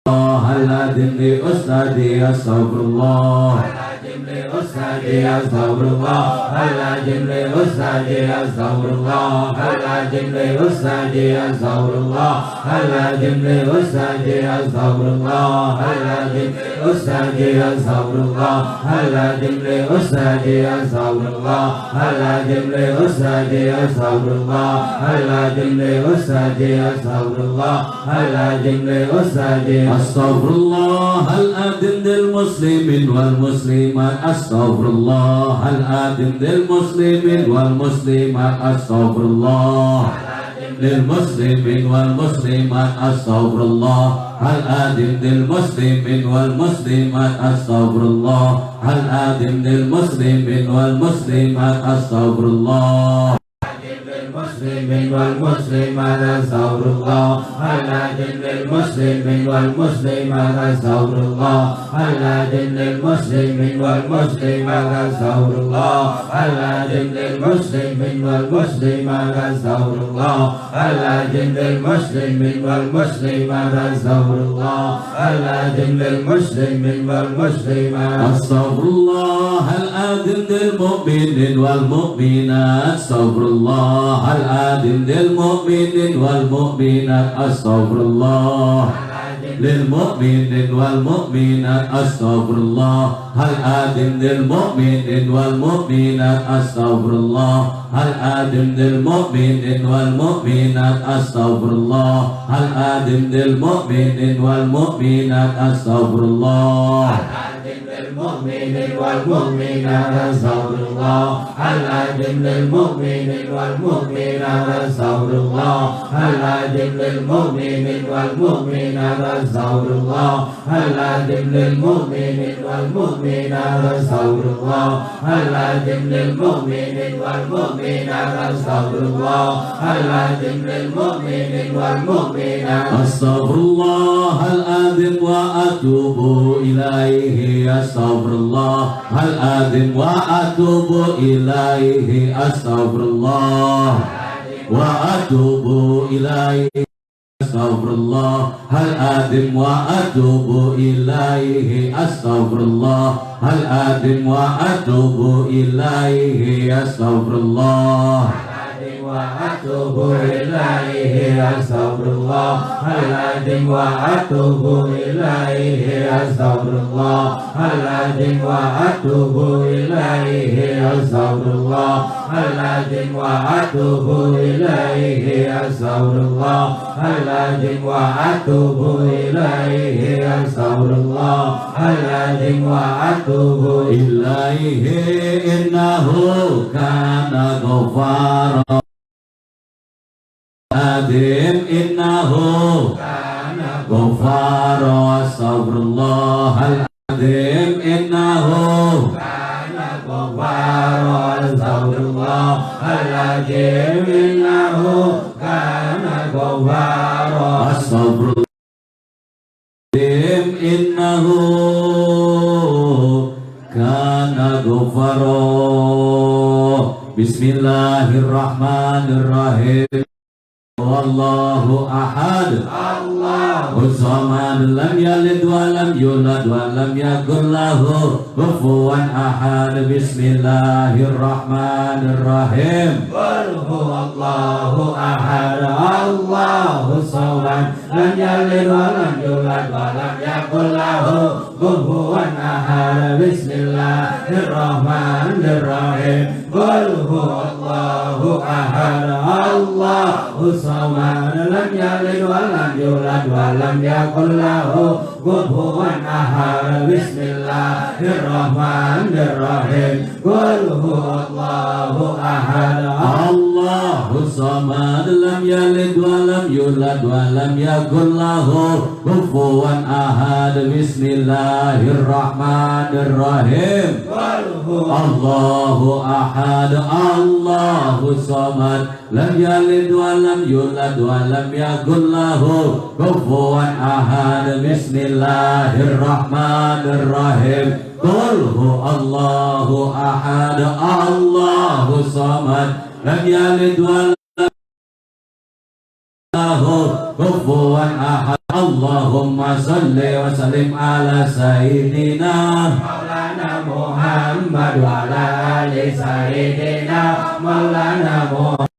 الله العظيم لأستاذي أستغفر الله لأستاذي أستغفر الله العظيم لأستاذي أستغفر الله العظيم لأستاذي أستغفر الله العظيم لأستاذي أستغفر الله العظيم لأستاذي أستغفر الله العظيم لأستاذي أستغفر الله العظيم لأستاذي أستغفر الله العظيم لأستاذي أستغفر الله العظيم لأستاذي أستغفر الله العظيم للمسلمين والمسلمات أستغفر الله العظيم للمسلمين والمسلمات أستغفر الله للمسلمين والمسلمات أستغفر الله العظيم للمسلمين والمسلمات أستغفر الله العظيم للمسلمين والمسلمات أستغفر الله للمسلمين والمسلمات أستغفر الله العظيم للمسلمين والمسلمات أستغفر الله العظيم للمسلمين والمسلمات أستغفر الله العظيم للمسلمين والمسلمات أستغفر الله العظيم للمسلمين والمسلمات أستغفر الله العظيم للمسلمين والمسلمات أستغفر الله العظيم للمؤمنين والمؤمنات أستغفر الله العظيم للمؤمنين والمؤمنات أستغفر الله للمؤمنين والمؤمنات أستغفر الله العظيم للمؤمنين والمؤمنات أستغفر الله العظيم للمؤمنين والمؤمنات أستغفر الله العظيم للمؤمنين والمؤمنات أستغفر الله للمؤمنين والمؤمنات أستغفر الله العظيم للمؤمنين والمؤمنات أستغفر الله العظيم للمؤمنين والمؤمنات أستغفر الله العظيم للمؤمنين والمؤمنات أستغفر الله العظيم للمؤمنين والمؤمنات أستغفر الله العظيم للمؤمنين والمؤمنات أستغفر الله العظيم وأتوب إليه أستغفر الله العظيم وأتوب إليه أستغفر الله وأتوب إليه أستغفر الله العظيم وأتوب إليه أستغفر الله العظيم وأتوب إليه أستغفر الله وأتوب إليه أستغفر الله العظيم وأتوب إليه أستغفر الله العظيم وأتوب إليه أستغفر الله العظيم وأتوب إليه أستغفر الله العظيم وأتوب إليه أستغفر الله العظيم وأتوب إليه إنه كان غفارا العظيم إنه كان غفارا أستغفر الله العظيم إنه كان غفارا أستغفر الله العظيم إنه كان غفارا أستغفر الله إنه كان غفارا بسم الله الرحمن الرحيم والله أحد الله الصمد لم يلد ولم يولد ولم يكن له كفوا أحد بسم الله الرحمن الرحيم قل هو الله أحد الله الصمد لم يلد ولم يولد ولم يكن له كفوا أحد بسم الله الرحمن الرحيم قل هو Allahu ahad, Allahu samad, lam yalid wa lam yulad wa lam yakul lahu kufuwan ahad. Bismillahirrahmanirrahim. Qul huwallahu ahad, Allahu samad, lam yalid wa lam yulad wa lam yakul lahu kufuwan ahad. Bismillahirrahmanirrahim. Allahu ahad, Allahu samad, lam yalid wa lam yulad wa lam yakul lahu kufuwan ahad. Bismillahirrahmanirrahim. Qul huwallahu ahad, Allahu samad, lam yalid wa lam lahu kufuwan ahad. Allahumma salli wa sallim ala sayyidina Maulana Muhammad wa ala ali sayyidina Maulana Muhammad.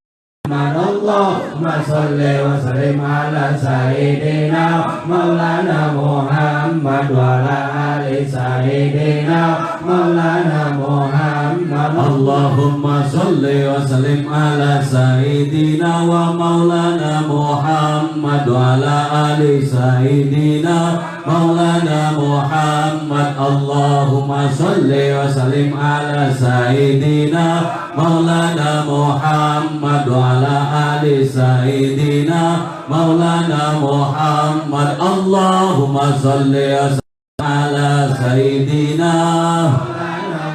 Allahumma salli wa sallim ala sayyidina Maulana Muhammad wa ala ali sayyidina Maulana Muhammad. Allahumma salli wa sallim ala sayyidina wa Maulana Muhammad wa ala ali sayyidina Maulana Muhammad. Allahumma salli wa sallim ala sayyidina Maulana Muhammad wa ala ali sayyidina Maulana Muhammad. Allahumma salli wa sallim ala sayyidina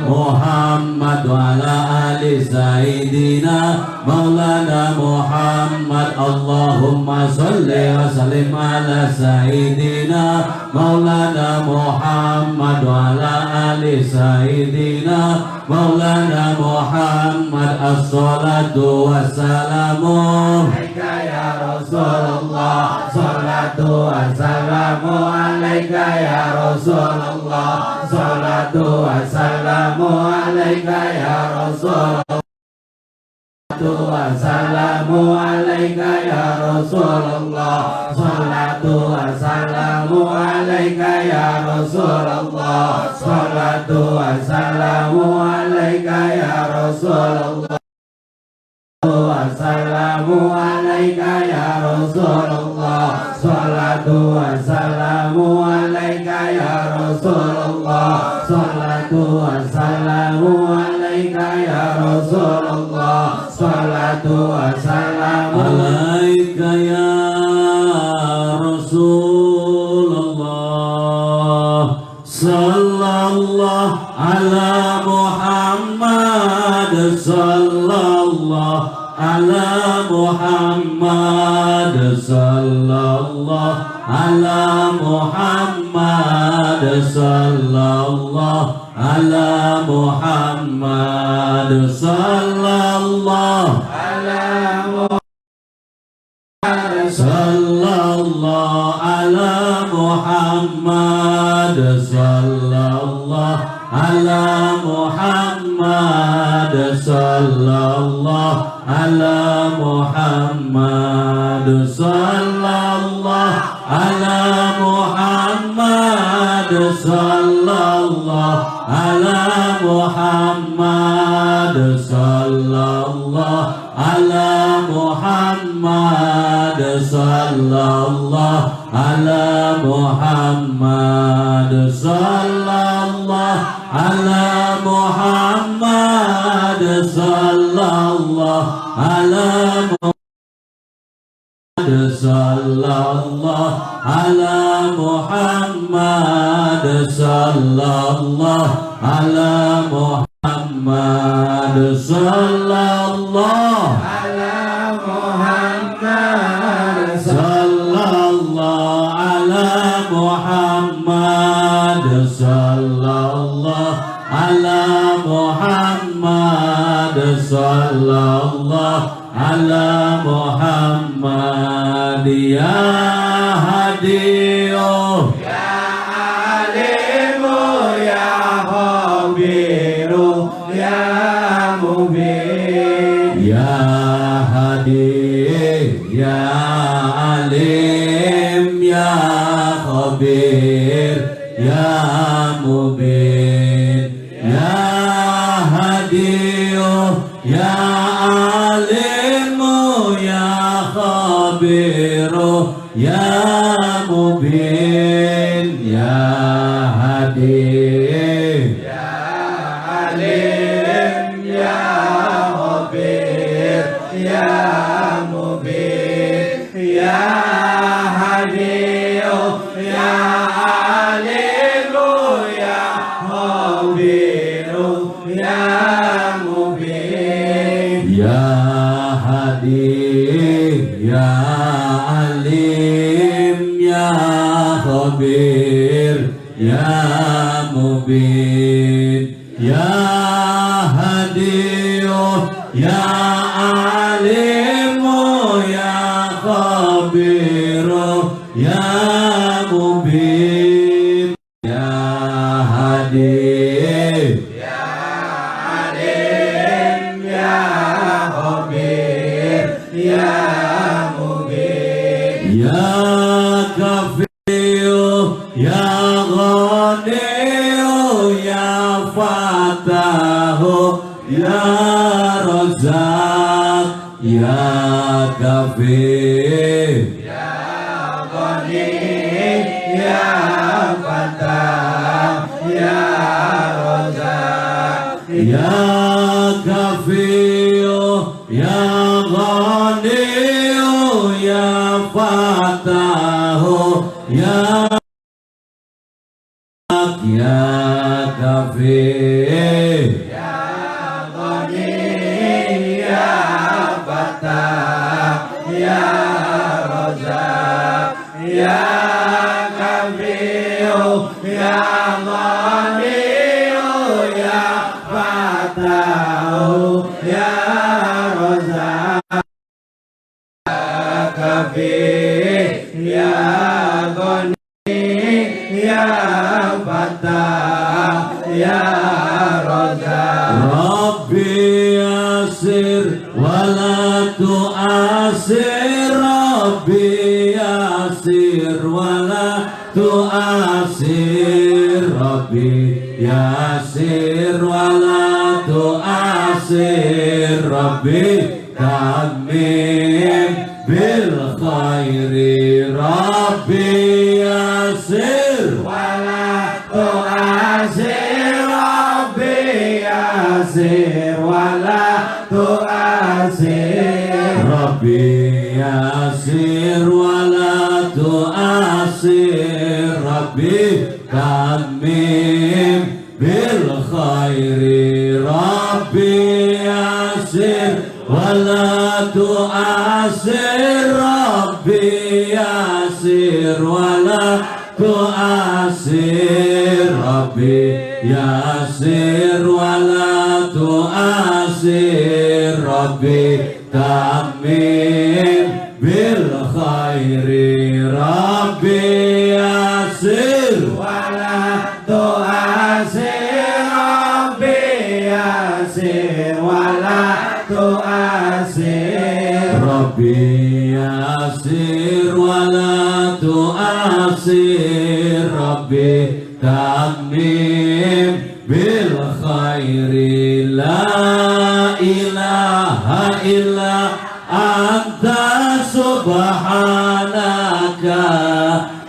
Muhammad wa ala ali sayyidina Maulana Muhammad. Allahumma salli wa sallim ala sayyidina Maulana Muhammad wa ala ali sayyidina Maulana Muhammad. As-salatu wassalamu alaika ya Rasulullah, salatu wassalamu alaika ya Rasulullah, salatu wassalamu alaika ya Rasulullah, wassalamu alaika ya Rasulullah, salatu wassalamu alaika ya Rasulullah, salatu wassalamu alaika ya Rasulullah, wassalamu alaika ya Rasulullah, salatu wassalamu alaika ya Rasulullah, salatu wassalamu alaika ya Rasulullah, salatu wassalamu alaika ya Rasulullah. Sallallahu ala Muhammad, sallallahu ala Muhammad, sallallahu ala Muhammad, sallallahu ala Muhammad, sallallahu ala Muhammad, sallallahu ala Muhammad, sallallahu ala Muhammad, sallallahu ala Muhammad, sallallahu ala Muhammad, sallallahu ala Muhammad, sallallahu ala Muhammad, sallallahu ala Muhammad, sallallahu ala Muhammad, sallallahu ala Muhammad, sallallahu ala Muhammad, sallallahu ala Muhammad, sallallahu ala Muhammad, sallallahu ala Muhammad, sallallahu ala Muhammad, sallallahu ala Muhammad. Ya Hadiyo, ya Alimu, ya Khabiru, ya Mubin, ya Hadi, ya Alim, ya Khabir, ya Mubin, ya Hadiyo, ya khabiru ya mubin ya hadi ya alim ya khabir ya mubin ya hadi ya alimu ya khabiru ya mubin ya hadi ya alim ya khabir ya mubin ya hadi ya alimu ya khabiru ya mubin ya hadi ya alim ya khabir ya mubin ya kafiyu ya ghaniyu ya fatahu ya razak ya kafir ya ghani ya fatah ya razak ya kafiyu ya ghaniyu ya fatahu ya kafir ya ghani ya fatah ya razak ya kafiyu ya ghaniyu ya fatahu ya razak kafir ya ghani ya fatah ya razak Rabbi yasir wala tu'asir Rabbi yasir wala tu'asir Rabbi yasir wala tu'asir Rabbi tamim bil khairi Rabbi yasir wala tu'asir Rabbi yasir wala tu'asir Rabbi yasir wala tu'asir Rabbi tamim bil khairi Rabbi yasir wala tu'asir Rabbi yasir wala tu'asir Rabbi yasir wala tu'asir Rabbi tamim bil khairi Rabbi yasir wala tu'asir Rabbi yasir wala tu'asir Rabbi yasir wala tu'asir Rabbi tamim bil khairi la ilaha illa anta subhanaka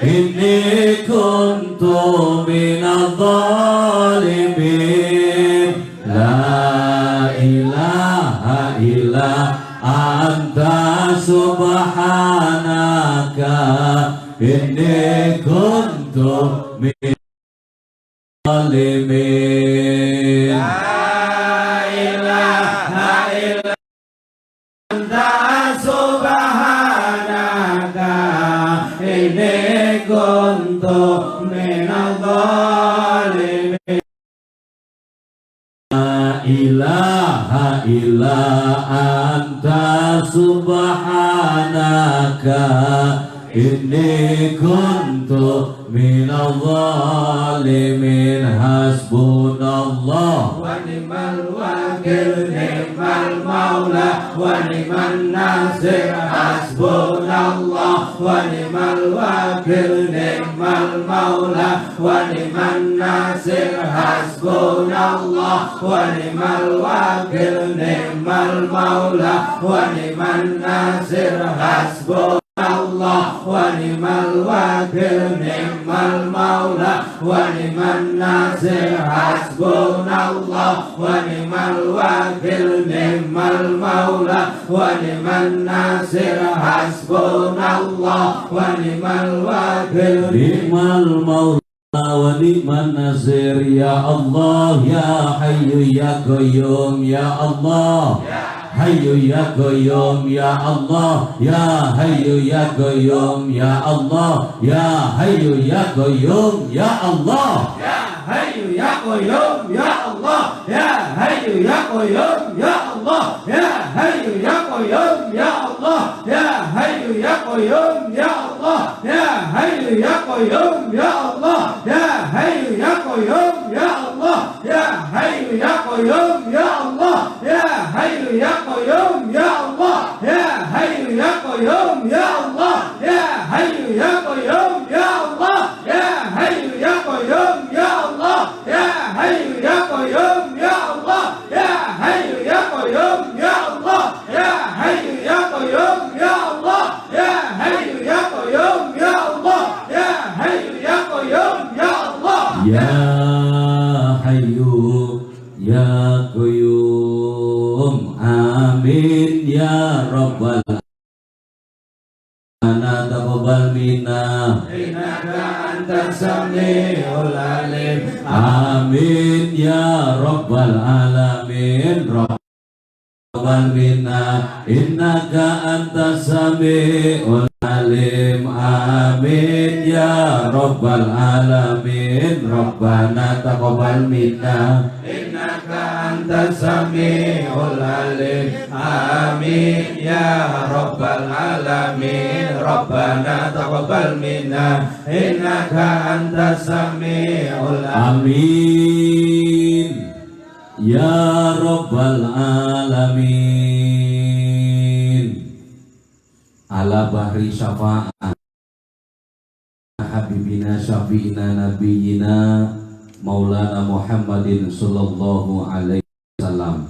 inni kuntu minadh dhalimin la ilaha illa anta subhanaka inni kuntu minadh dhalimin la ilaha illa anta subhanaka inni kuntu minadh dhalimin la ilaha illa anta subhanaka inni kuntu minadh dhalimin hasbunallah wa ni'mal wakil ni'mal maula wa ni'man nasir hasbunallah wa ni'mal wakil, ni'mal maula wa ni'man nasir, hasbunallah wa ni'mal wakil, ni'mal maula wa ni'man nasir, hasbunallah wa ni'mal wakil, ni'mal maula wa ni'man nasir, hasbunallah wa ni'mal wakil, ni'mal maula wa ni'man nasir, hasbunallah wa ni'mal wakil, ni'mal maula wa ni'man nasir. Ya Allah ya Hayyu ya Qayyum ya Allah, Hayyu ya Qayyum ya Allah, ya Hayyu ya Qayyum ya Allah, ya Hayyu ya Qayyum ya Allah, ya Hayyu ya Qayyum ya Allah, ya Hayyu ya Qayyum ya Allah, ya Hayyu ya Qayyum ya Allah, ya Hayyu ya Qayyum ya Allah, ya Hayyu ya Qayyum ya Allah, ya Hayyu ya Qayyum ya Allah, ya Hayyu ya Qayyum ya Allah, ya Hayyu ya Qayyum ya Allah, ya Hayyu ya Qayyum ya Allah, ya Hayyu ya Qayyum ya Allah, ya Hayyu ya Qayyum ya Allah, ya Hayyu ya Qayyum ya Allah, ya Hayyu ya Qayyum ya Allah, ya Hayyu ya Qayyum ya Allah, ya Hayyu ya Qayyum ya Allah, ya Hayyu ya Qayyum ya Allah, ya Hayyu ya Qayyum. Amin ya Rabbal Ana taqabbal minna innaka antas samiul alim. Amin ya Rabbal alamin. Taqabbal minna innaka antas samiul alim. Amin ya Rabbal alamin. Rabbana taqabbal minna innaka antas samiul alim. Amin ya Rabbal alamin. Rabbana taqabbal minna innaka antas samiul amin ya Rabbal alamin. Ala bahri syafa'at habibina syafi'ina nabiyina Maulana Muhammadin sallallahu alaihi wasallam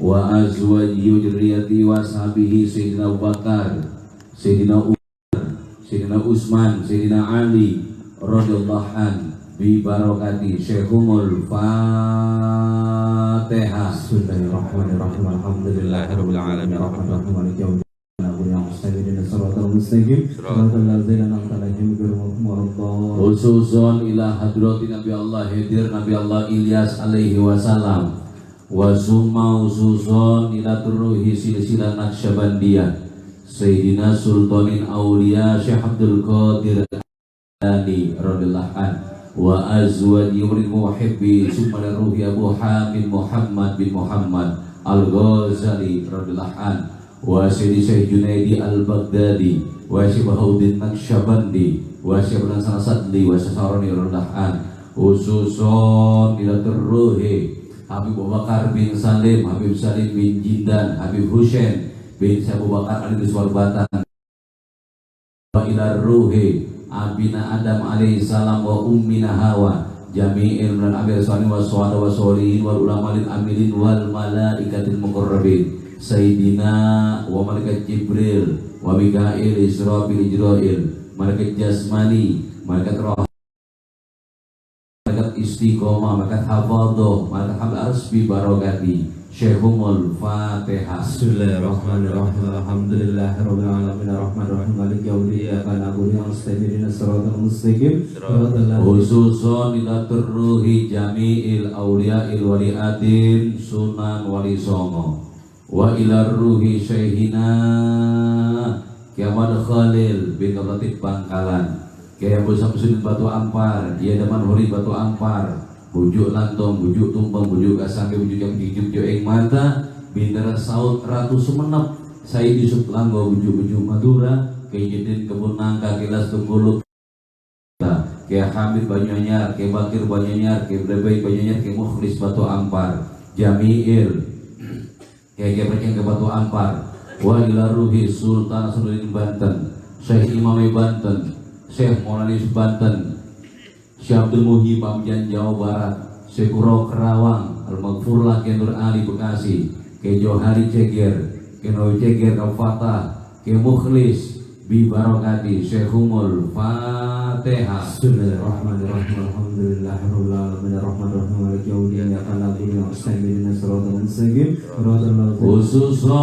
wa azwaji dzurriyyati wa sahbihi sayyidina Abu Bakar, sayyidina Umar, sayyidina Utsman, sayyidina Ali radhiyallahu an bi barakati Syekhul Fatihah. Bismillahirrahmanirrahim. Alhamdulillahirabbil alamin arrahmanirrahim maliki yaumiddin. Khususon ila hadratin Nabi Allah hadir Nabi Allah Ilyas alaihi wasallam wa summa khususon ila turruhi silsilah Naqsyabandiyah Sayyidina Sultanin Aulia Syekh Abdul Qadir Al-Jilani radhiyallahu an wa azwaji muhibbi summa ruhi Abu Hamid Muhammad bin Muhammad Al-Ghazali radhiyallahu an wa Sayyidi Syekh Junaidi Al-Baghdadi wa Syekh Bahuddin Naqsyabandi wa Syekh Hasan Sadli wa Sasarani radhiyallahu khususon ila terruhi Habib Abu Bakar bin Salim, Habib Salim bin Jindan, Habib Husain bin Abu Bakar alaihi Batan wa ila ruhi abina Adam alaihi salam wa ummina Hawa jami'il min abil sani wa suhada wa solihin wal ulama lil amilin wal malaikatil muqarrabin Sayyidina wa malaikat Jibril wa Mikail Israfil Ijrail malaikat jasmani malaikat roh malaikat istiqomah malaikat hafadhah malaikat hamd arsbi barakati Syekhul Fatihah. Bismillahirrahmanirrahim. Alhamdulillahirabbil alamin arrahmanirrahim maliki yaumiddin iyyaka na'budu wa nasta'inu ihdinas siratal mustaqim khususon ila turruhi jami'il auliya'il waliatin sunan wali songo wa ila ruhi syekhina Kiamad Khalil bin Latif Bangkalan Kiai Abu Samsudin Batu Ampar Kiai Daman Huri Batu Ampar bujuk lantong, bujuk tumpeng, bujuk kasangke, bujuk yang bujuk ing mata Bintara Saud Ratu Sumenep Sayyidi Sutlanggo bujuk-bujuk Madura Kejidin Kebun Nangka Kilas Tunggulut Kiai Hamid Banyuanyar Kiai Bakir Banyuanyar Kiai Blebei Banyuanyar Kiai Mukhlis Batu Ampar Jami'il Kiai Perceng ke Batu Ampar wa ila ruhi Sultan Nasruddin Banten Syekh Imam Banten, Syekh Maulana Banten, Syekh Abdul Muhyi Pamjan Jawa Barat, Syekh Kuro Kerawang, Al-Maghfurlah Ke Nur Ali Bekasi, Ke Johari Ceger, Ke Nawi Ceger Kabupaten, Ke Mukhlis Bi Barokati, Syekh Humul Fatihah. Bismillahirrahmanirrahim. Alhamdulillahirabbil alamin arrahmanirrahim maliki yaumiddin iyyaka na'budu wa iyyaka nasta'in ihdinas siratal mustaqim siratal ladzina Khususon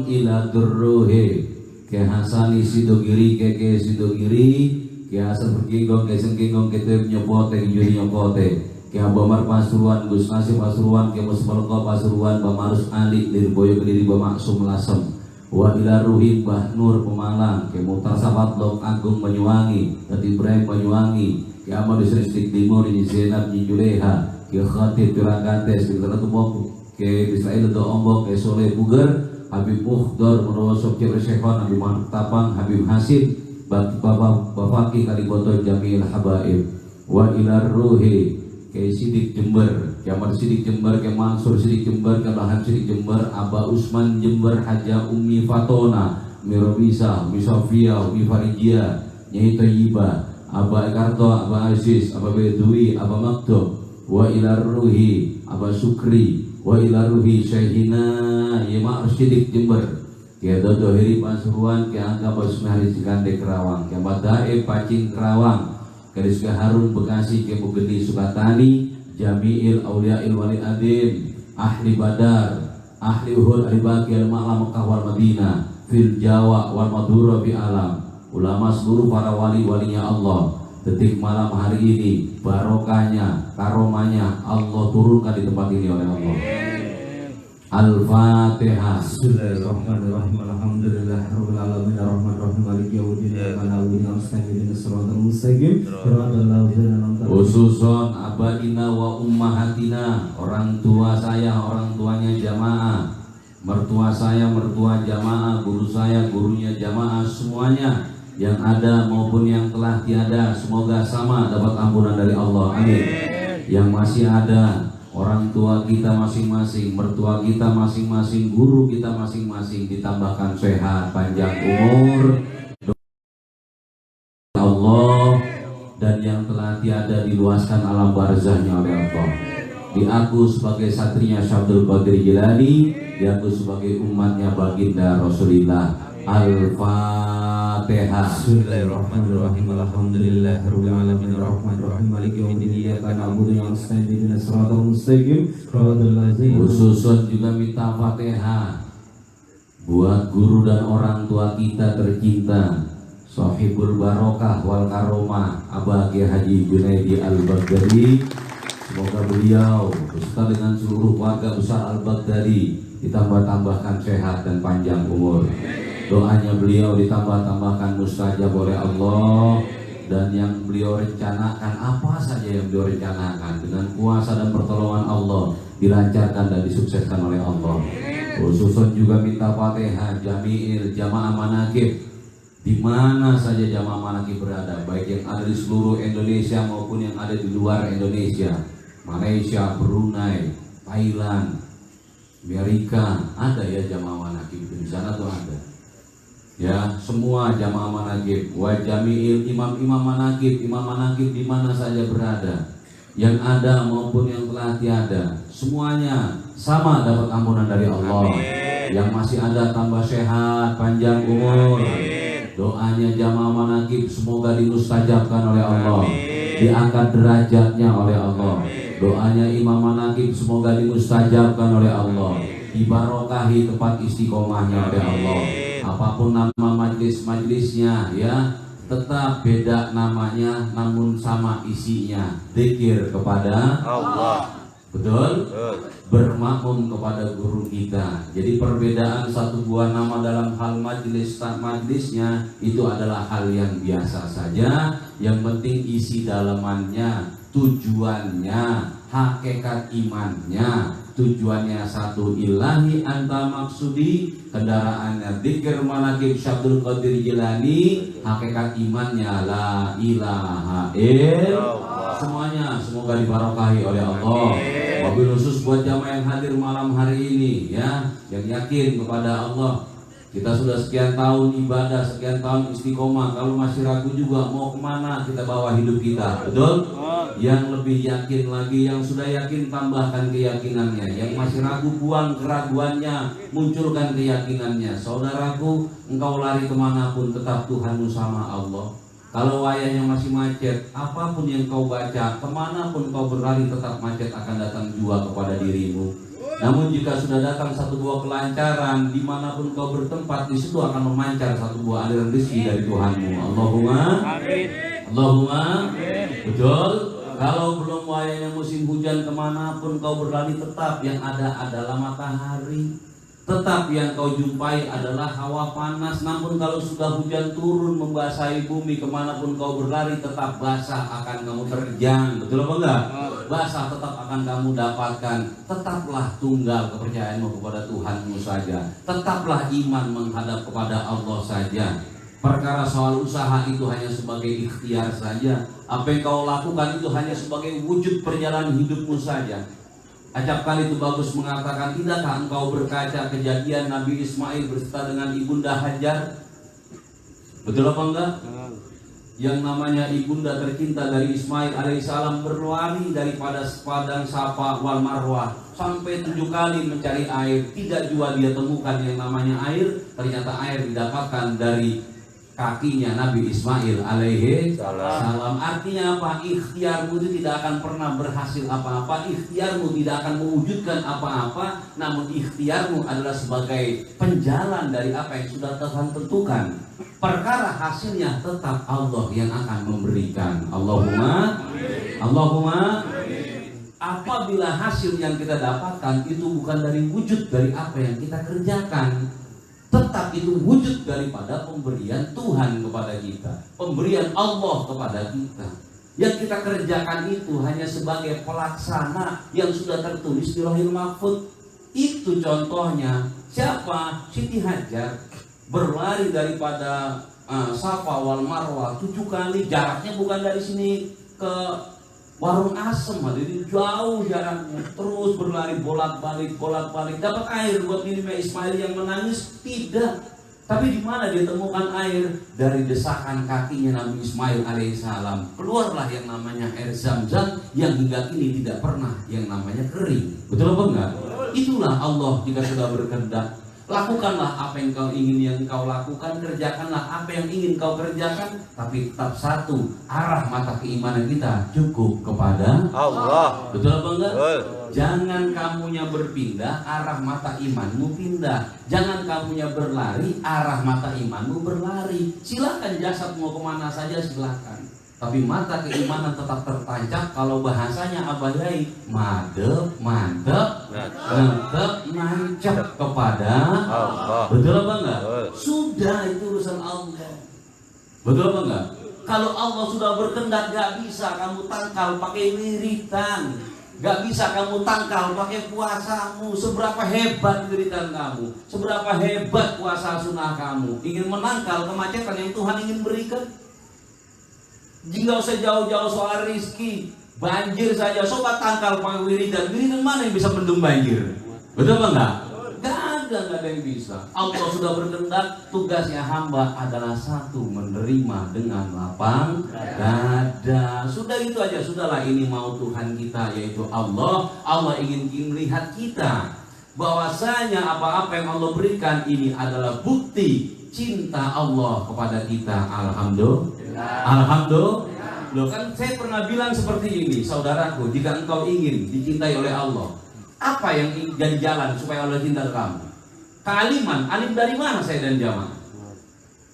ila durruhe Ke Hasani Sidogiri Ke Sidogiri Ke Hasan Perginggong Ke Senggingong Ke Tep Nyopote Juri Nyopote Ke Abamar Pasuruan Gus Nasib Pasuruan Ke Musmalko Pasuruan Bamarus Ali Lirboyo Kediri Bamaksum Lasem wa ila ruhi Mbah Nur Pemalang Ke Muhtasabat Lok Agung Banyuwangi Tati Ibrahim Banyuwangi Ke Ahmad Isristik Timur Nyi Zainab Nyi Juleha Ke Khatib Tirakantes Ke Teratubok Ke Israel Do Ombok Ke Soleh Buger Habib Muhdor Menurosok Cipre Syekhon Habib Mahmud Tapang Habib Hasib Bapak Bafaki Kaliboto Jamil Habaib wa ila ruhi Ke Sidik Jember, Ke Amar Sidik Jember, Ke Mansur Sidik Jember, Ke Bahan Sidik Jember, Aba Usman Jember, Haja Umi Fatona, Mirobisa, Umi Sofia, Umi Farijia, Nyai Toyiba, Aba Ekarto, Aba Aziz, Aba Bedui, Aba Maktub, wa ila ruhi, Aba Sukri, wa ila ruhi Syekhina, Yema Sidik Jember, Ke Dodo Hiri Pasuruan, Ke Angka Basmahri Cikande Kerawang, Ke Madae Pacing Kerawang, Kedis Ke Harun Bekasi Ke Bugeni Sukatani Jami'il Aulia'il Wali Adin Ahli Badar Ahli Uhud Ahli Baqi Al-Ma'la Mekah wal Madinah Fil Jawa wal Madura fi alam ulama seluruh para wali-walinya Allah detik malam hari ini barokahnya karomanya Allah turunkan di tempat ini oleh Allah. Al-Fatihah. Bismillahirrahmanirrahim. Alhamdulillahirabbil alamin arrahmanirrahim maliki yaumiddin iyyaka na'budu wa iyyaka nasta'in ihdinas siratal mustaqim siratal ladzina an'amta 'alaihim. Khususon abadina wa ummahatina, orang tua saya, orang tuanya jamaah, mertua saya, mertua jamaah, guru saya, gurunya jamaah, semuanya yang ada maupun yang telah tiada, semoga sama dapat ampunan dari Allah. Amin. Yang masih ada, orang tua kita masing-masing, mertua kita masing-masing, guru kita masing-masing ditambahkan sehat, panjang umur Allah, dan yang telah tiada diluaskan alam barzahnya oleh Allah. Diaku sebagai satrinya Syabdul Qadir Jilani, diaku sebagai umatnya baginda Rasulullah. Al-Fatihah. Bismillahirrahmanirrahim. Alhamdulillahirabbil alamin arrahmanirrahim maliki yaumiddin iyyaka na'budu wa nasta'in ihdinas siratal mustaqim siratal ladzina. Khususon juga minta Fatihah buat guru dan orang tua kita tercinta, Sohibul Barokah wal Karomah Abah Kiai Haji Junaidi Al-Baghdadi. Semoga beliau beserta dengan seluruh warga besar Al-Baghdadi ditambah-tambahkan sehat dan panjang umur. Doanya beliau ditambah-tambahkan mustajab oleh Allah, dan yang beliau rencanakan, apa saja yang beliau rencanakan dengan kuasa dan pertolongan Allah dilancarkan dan disukseskan oleh Allah. Khususon juga minta Fatihah Jami'il Jamaah Manakib, di mana saja jamaah manakib berada, baik yang ada di seluruh Indonesia maupun yang ada di luar Indonesia, Malaysia, Brunei, Thailand, Amerika, ada ya jamaah manakib di sana tuh ada. Ya, semua jamaah manakib, wa jami'il imam-imam manakib, imam manakib di mana saja berada, yang ada maupun yang telah tiada, semuanya sama dapat ampunan dari Allah. Amin. Yang masih ada tambah sehat, panjang umur. Doanya jamaah manakib semoga dimustajabkan oleh Allah, diangkat derajatnya oleh Allah. Doanya imam manakib semoga dimustajabkan oleh Allah, dibarokahi tempat istiqomahnya oleh Allah. Apapun nama majlis-majlisnya, ya tetap beda namanya namun sama isinya, zikir kepada Allah. Betul? Bermakmum kepada guru kita. Jadi perbedaan satu buah nama dalam hal majlisnya itu adalah hal yang biasa saja. Yang penting isi dalamannya, tujuannya, hakikat imannya, tujuannya satu, ilahi anta maksudi, kendaraannya dzikir manakib Syabdul Qadir Jilani, hakikat imannya la ilaha illallah. Semuanya semoga dibarokahi oleh Allah. Wabil khusus buat jamaah yang hadir malam hari ini, ya, yang yakin kepada Allah, Kita sudah sekian tahun ibadah, sekian tahun istiqomah. Kalau masih ragu juga mau kemana kita bawa hidup kita, betul? Yang lebih yakin lagi, yang sudah yakin tambahkan keyakinannya. Yang masih ragu buang keraguannya, munculkan keyakinannya. Saudaraku, engkau lari kemanapun tetap Tuhanmu sama Allah. Kalau wayahnya masih macet, apapun yang kau baca, kemanapun kau berlari tetap macet akan datang jua kepada dirimu. Namun jika sudah datang satu buah kelancaran, dimanapun kau bertempat, di situ akan memancar satu buah aliran rezeki dari Tuhanmu. Allahumma, Allahumma, betul. Kalau belum wayahnya musim hujan, kemanapun kau berlari tetap yang ada adalah matahari. Tetap yang kau jumpai adalah hawa panas. Namun kalau sudah hujan turun membasahi bumi, kemanapun kau berlari tetap basah akan kamu terjang. Betul apa enggak? Basah tetap akan kamu dapatkan. Tetaplah tunggal kepercayaanmu kepada Tuhanmu saja. Tetaplah iman menghadap kepada Allah saja. Perkara soal usaha itu hanya sebagai ikhtiar saja. Apa yang kau lakukan itu hanya sebagai wujud perjalanan hidupmu saja. Acap kali itu bagus mengatakan, tidakkah engkau berkaca kejadian Nabi Ismail berserta dengan ibunda Hajar? Betul apa enggak? Yang namanya ibunda tercinta dari Ismail alaihissalam berlari daripada padang Safa wal Marwah sampai 7 kali mencari air. Tidak jua dia temukan yang namanya air. Ternyata air didapatkan dari kakinya Nabi Ismail alaihi salam. Artinya apa? Ikhtiarmu itu tidak akan pernah berhasil apa-apa. Ikhtiarmu tidak akan mewujudkan apa-apa. Namun ikhtiarmu adalah sebagai penjalan dari apa yang sudah Tuhan tentukan. Perkara hasilnya tetap Allah yang akan memberikan. Allahumma, Allahumma. Apabila hasil yang kita dapatkan itu bukan dari wujud dari apa yang kita kerjakan, tetap itu wujud daripada pemberian Tuhan kepada kita, pemberian Allah kepada kita. Yang kita kerjakan itu hanya sebagai pelaksana yang sudah tertulis di Lauhil Mahfuz. Itu contohnya. Siapa? Siti Hajar berlari daripada Safa wal Marwah 7 kali. Jaraknya bukan dari sini ke Warung Asem, jadi jauh jaraknya. Terus berlari bolak-balik. Dapat air buat minum Ismail yang menangis? Tidak. Tapi di mana dia temukan air? Dari desakan kakinya Nabi Ismail alaihissalam. Keluarlah yang namanya air Zam-Zam yang hingga kini tidak pernah yang namanya kering. Betul apa enggak? Itulah Allah jika sudah berkehendak. Lakukanlah apa yang kau ingin yang kau lakukan, kerjakanlah apa yang ingin kau kerjakan, tapi tetap satu, arah mata keimanan kita cukup kepada Allah. Betul apa enggak? Jangan kamunya berpindah, arah mata imanmu pindah. Jangan kamunya berlari, arah mata imanmu berlari. Silakan jasad mau kemana saja silakan. Tapi mata keimanan tetap tertancap. Kalau bahasanya Abah Yai, madep, mantep, ngetep, nancap kepada Allah. Betul apa enggak? Sudah, itu urusan Allah. Betul apa enggak? Kalau Allah sudah berkehendak, gak bisa kamu tangkal pakai wiritan, gak bisa kamu tangkal pakai puasamu. Seberapa hebat wiritan kamu, seberapa hebat puasa sunnah kamu, ingin menangkal kemacetan yang Tuhan ingin berikan. Jika usah jauh-jauh soal rizki, banjir saja, sobat tangkal pakai wiridan. Wiridan mana yang bisa mendung banjir? Betul apa enggak? Gak ada yang bisa. Allah sudah berkehendak, tugasnya hamba adalah satu, menerima dengan lapang dada. Sudah itu aja, sudahlah, ini mau Tuhan kita yaitu Allah. Allah ingin melihat kita bahwasanya apa-apa yang Allah berikan ini adalah bukti cinta Allah kepada kita. Alhamdulillah. Alhamdulillah. Loh, kan saya pernah bilang seperti ini, saudaraku, jika engkau ingin dicintai oleh Allah, apa yang jadi jalan supaya Allah cinta kamu? Kealiman. Alim dari mana saya dan Jamal?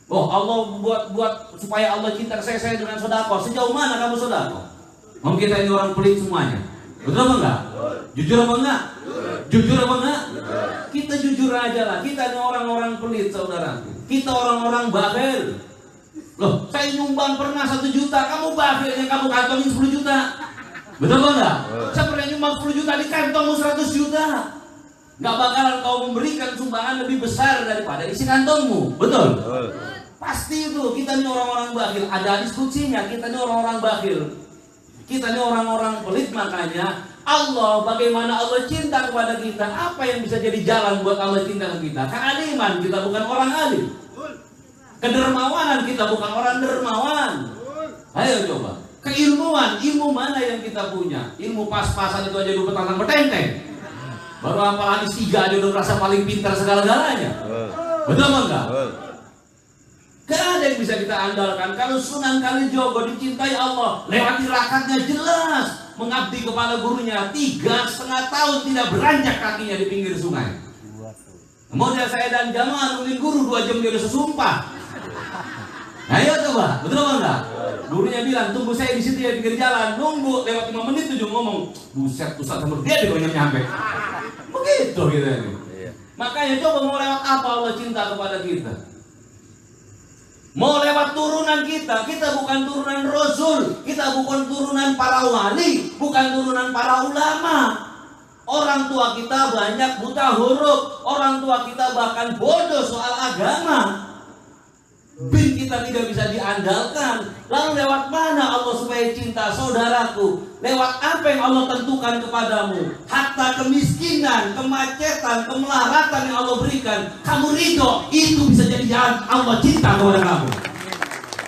Oh, Allah buat supaya Allah cinta saya dengan sedekah. Sejauh mana kamu sedekah? Mungkin kita ini orang pelit semuanya. Betul apa enggak? Jujur apa enggak? Jujur apa enggak? Kita jujur aja lah. Kita ini orang-orang pelit, saudaraku. Kita orang-orang bakhil. Loh, saya nyumbang pernah 1 juta, kamu bakhil yang kamu kantongin 10 juta. Betul apa enggak? Saya pernah nyumbang 10 juta, di kantongmu 100 juta. Gak bakalan kau memberikan sumbangan lebih besar daripada isi kantongmu. Betul? Pasti itu. Kita ini orang-orang bakhil. Ada diskusinya, kita ini orang-orang bakhil. Kita ini orang-orang pelit. Makanya Allah, bagaimana Allah cinta kepada kita? Apa yang bisa jadi jalan buat Allah cinta ke kita? Kealiman, kita bukan orang alim. Kedermawanan, kita bukan orang dermawan. Ayo coba. Keilmuan, ilmu mana yang kita punya? Ilmu pas-pasan itu aja udah petantang petenteng. Baru hafal hadis 3 aja udah merasa paling pintar segala-galanya. Betul apa enggak? Gak ada yang bisa kita andalkan. Kalau Sunan Kalijogo dicintai Allah, lewat tirakatnya jelas mengabdi kepada gurunya. 3,5 tahun tidak beranjak kakinya di pinggir sungai. Kemudian saya dan jamaah nungguin guru 2 jam dia udah sesumpah. Ayo coba, betul apa enggak? Gurunya bilang, tunggu saya di situ ya di pinggir jalan. Nunggu lewat 5 menit tuh ngomong, buset Ustaz sama dia di nyampe. Begitu gitu ini. Makanya coba mau lewat apa Allah cinta kepada kita? Mau lewat turunan kita bukan turunan Rasul, kita bukan turunan para wali, bukan turunan para ulama. Orang tua kita banyak buta huruf, orang tua kita bahkan bodoh soal agama. Bin kita tidak bisa diandalkan. Lalu lewat mana Allah supaya cinta? Saudaraku, lewat apa yang Allah tentukan kepadamu? Hatta kemiskinan, kemacetan, kemelaratan yang Allah berikan, kamu ridho, itu bisa jadi jalan Allah cinta kepada kamu.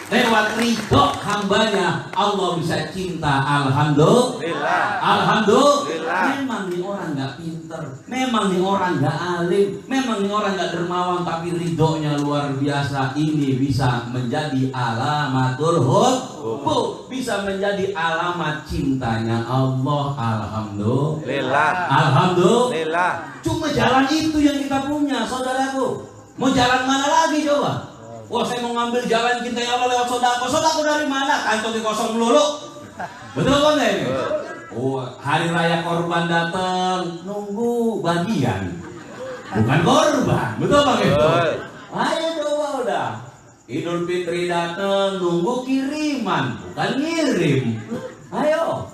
Lewat ridho hambanya Allah bisa cinta. Alhamdulillah. Alhamdulillah. Memang nih orang gak pinter, memang nih orang gak alim, memang nih orang gak dermawan, tapi ridhonya luar biasa. Ini bisa menjadi alamatul hubbu, bisa menjadi alamat cintanya Allah. Alhamdulillah. Alhamdulillah. Cuma jalan itu yang kita punya, saudaraku. Mau jalan mana lagi coba? Wah, saya mau ngambil jalan cinta Allah lewat sodako. Sodako dari mana? Kantongnya kosong melulu. Betul kan ini? Oh, hari raya korban datang, nunggu bagian, bukan korban. Betul Bang itu? Ayo coba udah. Idul Fitri datang, nunggu kiriman, bukan ngirim. Ayo.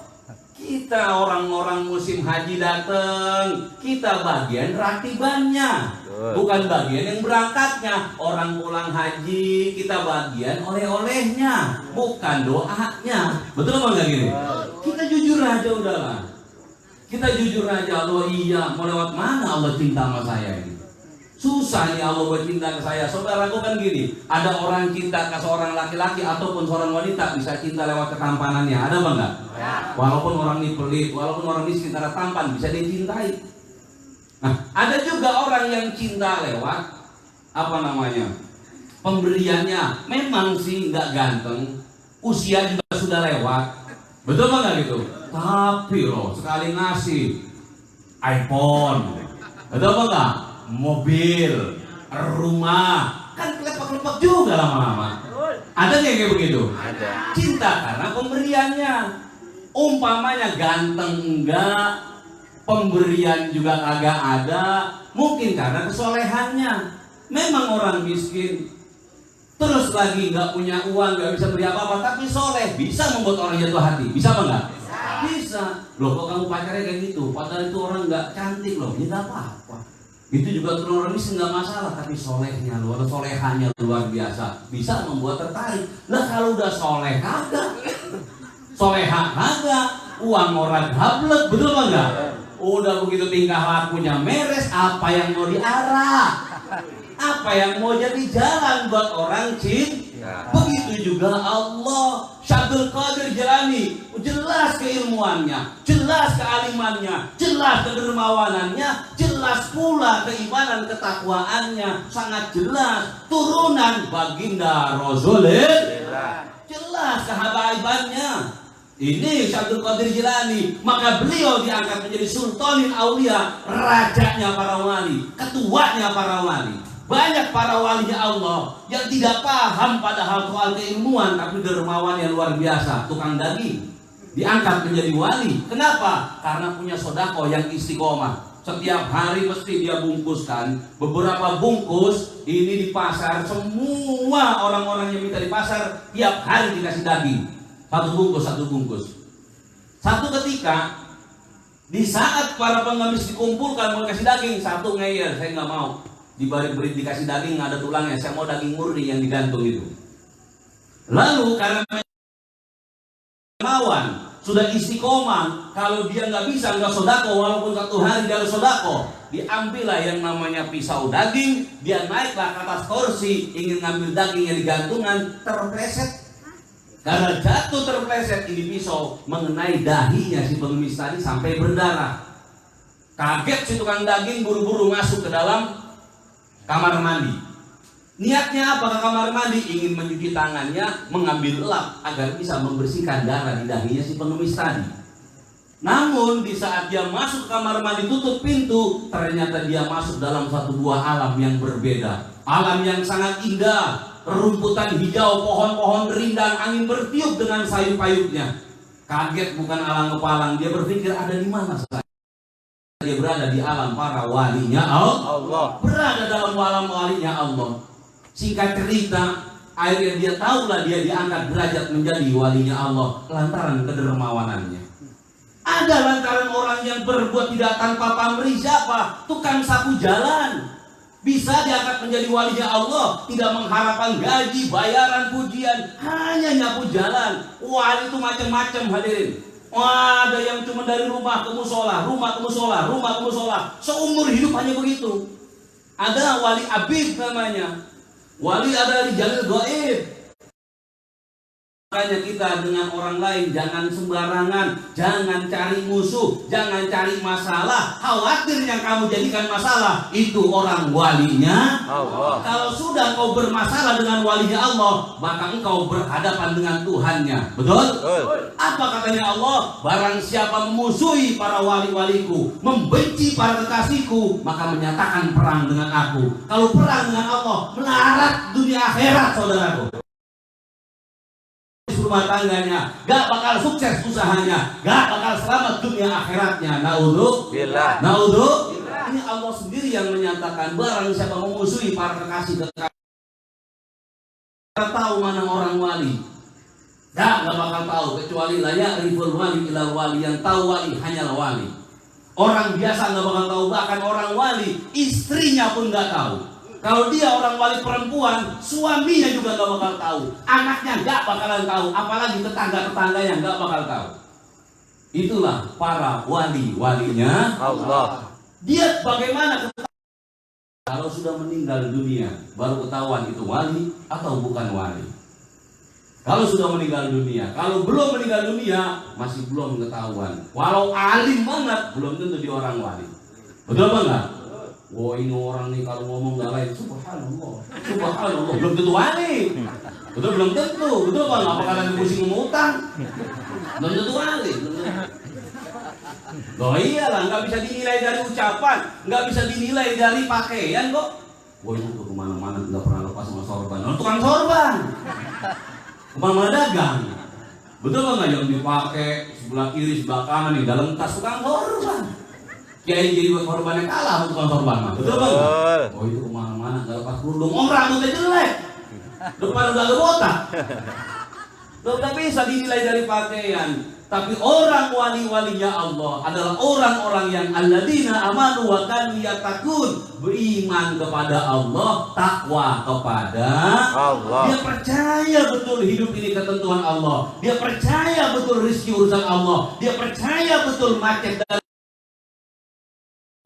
Kita orang-orang musim haji datang, kita bagian ratibannya, bukan bagian yang berangkatnya. Orang pulang haji, kita bagian oleh-olehnya, bukan doanya. Betul apa enggak gini? Kita jujur aja udahlah. Kita jujur aja, Allah iya, mau lewat mana Allah cinta sama saya ini? Susah nih Allah buat cinta ke saya. Saudaraku kan gini, ada orang cinta ke seorang laki-laki ataupun seorang wanita bisa cinta lewat ketampanannya. Ada apa enggak? Ya. Walaupun orang ini pelit, walaupun orang miskin karena tampan bisa dicintai. Nah, ada juga orang yang cinta lewat apa namanya? Pemberiannya. Memang sih nggak ganteng, usia juga sudah lewat. Betul apa enggak gitu? Tapi loh sekali ngasih iPhone, betul apa enggak? Mobil, rumah, kan kelepak-kelepak juga lama-lama. Ada nggak kayak begitu? Ada. Cinta karena pemberiannya. Umpamanya ganteng enggak, pemberian juga kagak ada, mungkin karena kesolehannya. Memang orang miskin, terus lagi nggak punya uang, nggak bisa beli apa-apa, tapi soleh bisa membuat orang jatuh hati. Bisa apa enggak? Bisa. Loh kok kamu pacarnya kayak gitu? Padahal itu orang nggak cantik loh. Ya nggak apa-apa. Itu juga orang miskin nggak masalah, tapi solehnya luar, solehannya luar biasa, bisa membuat tertarik. Lah kalau udah soleh kagak, soleha kagak, uang orang hablek, betul apa enggak? Udah begitu tingkah lakunya meres, apa yang mau diarah? Apa yang mau jadi jalan buat orang cinta? Begitu juga Allah. Syabdul Qadir Jilani, jelas keilmuannya, jelas kealimannya, jelas kedermawanannya, jelas pula keimanan ketakwaannya, sangat jelas. Turunan baginda Rasulullah, jelas kehabaibannya. Ini Syabdul Qadir Jilani, maka beliau diangkat menjadi sultanin aulia, rajanya para wali, ketuanya para wali. Banyak para walinya Allah yang tidak paham padahal soal keilmuan, tapi dermawan yang luar biasa, tukang daging, diangkat menjadi wali. Kenapa? Karena punya sodako yang istiqomah. Setiap hari mesti dia bungkuskan beberapa bungkus ini di pasar. Semua orang-orang yang minta di pasar tiap hari dikasih daging, satu bungkus. Satu ketika di saat para pengemis dikumpulkan mau kasih daging, satu ngeyel, saya nggak mau. Dibalik dikasih daging ada tulangnya, saya mau daging murni yang digantung itu. Lalu karena dermawan, sudah istiqomah. Kalau dia nggak bisa, nggak sodako, walaupun satu hari dia sodako, diambillah yang namanya pisau daging, dia naiklah ke atas kursi, ingin ngambil daging yang digantungan, terpleset. Karena jatuh terpleset, ini pisau mengenai dahinya si pengemis tadi sampai berdarah. Kaget si tukang daging, buru-buru masuk ke dalam kamar mandi. Niatnya apa ke kamar mandi? Ingin mencuci tangannya, mengambil lap agar bisa membersihkan darah di dahinya si pengemis tadi. Namun di saat dia masuk ke kamar mandi, tutup pintu, ternyata dia masuk dalam satu buah alam yang berbeda. Alam yang sangat indah, rumputan hijau, pohon-pohon rindang, angin bertiup dengan sayup-sayupnya. Kaget bukan alang kepalang, dia berpikir ada di mana saya? Dia berada di alam para walinya Allah. Berada dalam alam walinya Allah. Singkat cerita, akhirnya dia tahulah dia diangkat derajat menjadi walinya Allah lantaran kedermawanannya. Ada lantaran orang yang berbuat tidak tanpa pamrih, siapa? Tukang sapu jalan. Bisa diangkat menjadi walinya Allah, tidak mengharapkan gaji, bayaran, pujian, hanya nyapu jalan. Wali itu macam-macam hadirin. Wah, ada yang cuma dari rumah ke musola, rumah ke musola, rumah ke musola, seumur hidup hanya begitu. Ada wali abid namanya. Wali ada di jalil gaib. Makanya kita dengan orang lain jangan sembarangan, jangan cari musuh, jangan cari masalah. Khawatir yang kamu jadikan masalah itu orang walinya Allah. Kalau sudah kau bermasalah dengan walinya Allah, maka engkau berhadapan dengan Tuhannya. Betul? Apa katanya Allah? Barang siapa memusuhi para wali-waliku, membenci para kekasihku, maka menyatakan perang dengan aku. Kalau perang dengan Allah, melarat dunia akhirat, saudaraku. Rumah tangganya, gak bakal sukses usahanya, gak bakal selamat dunia akhiratnya. Naudzubillah. Ini Allah sendiri yang menyatakan barang siapa memusuhi para kekasih, tahu mana orang wali. Gak bakal tahu kecuali layak riful wali ilal wali, yang tahu wali hanyalah wali. Orang biasa gak bakal tahu, bahkan orang wali istrinya pun gak tahu. Kalau dia orang wali perempuan, suaminya juga gak bakal tahu, anaknya gak bakalan tahu, apalagi tetangga-tetangganya gak bakal tahu. Itulah para wali-walinya Allah. Dia bagaimana kalau sudah meninggal dunia, baru ketahuan itu wali atau bukan wali. Kalau sudah meninggal dunia, kalau belum meninggal dunia, masih belum ketahuan. Walau alim banget, belum tentu dia orang wali. Betul apa enggak? Wah, ini orang nih kalau ngomong gak lain, subhanallah, belum tentu wali. Betul, belum tentu. Betul bang, apa kalian pusing ngomong utang? Belum tentu wali. Loh iyalah, gak bisa dinilai dari ucapan, gak bisa dinilai dari pakaian kok. Wah, itu kemana-mana gak pernah lepas sama sorban. Oh, tukang sorban, kemana-mana dagang. Betul bang, yang dipakai sebelah kiri, sebelah kanan, nih dalam tas tukang sorban. Kiai jadi korbannya kalah untuk korban mah. Betul bang? Oh itu kemana-mana nggak lepas kerudung. Oh rambutnya jelek, depan udah ada botak. Tidak bisa dinilai dari pakaian. Tapi orang wali-walinya Allah adalah orang-orang yang alladzina amanu wa kanu yattaqun, beriman kepada Allah, takwa kepada Allah. Dia percaya betul hidup ini ketentuan Allah. Dia percaya betul rezeki urusan Allah. Dia percaya betul macet dan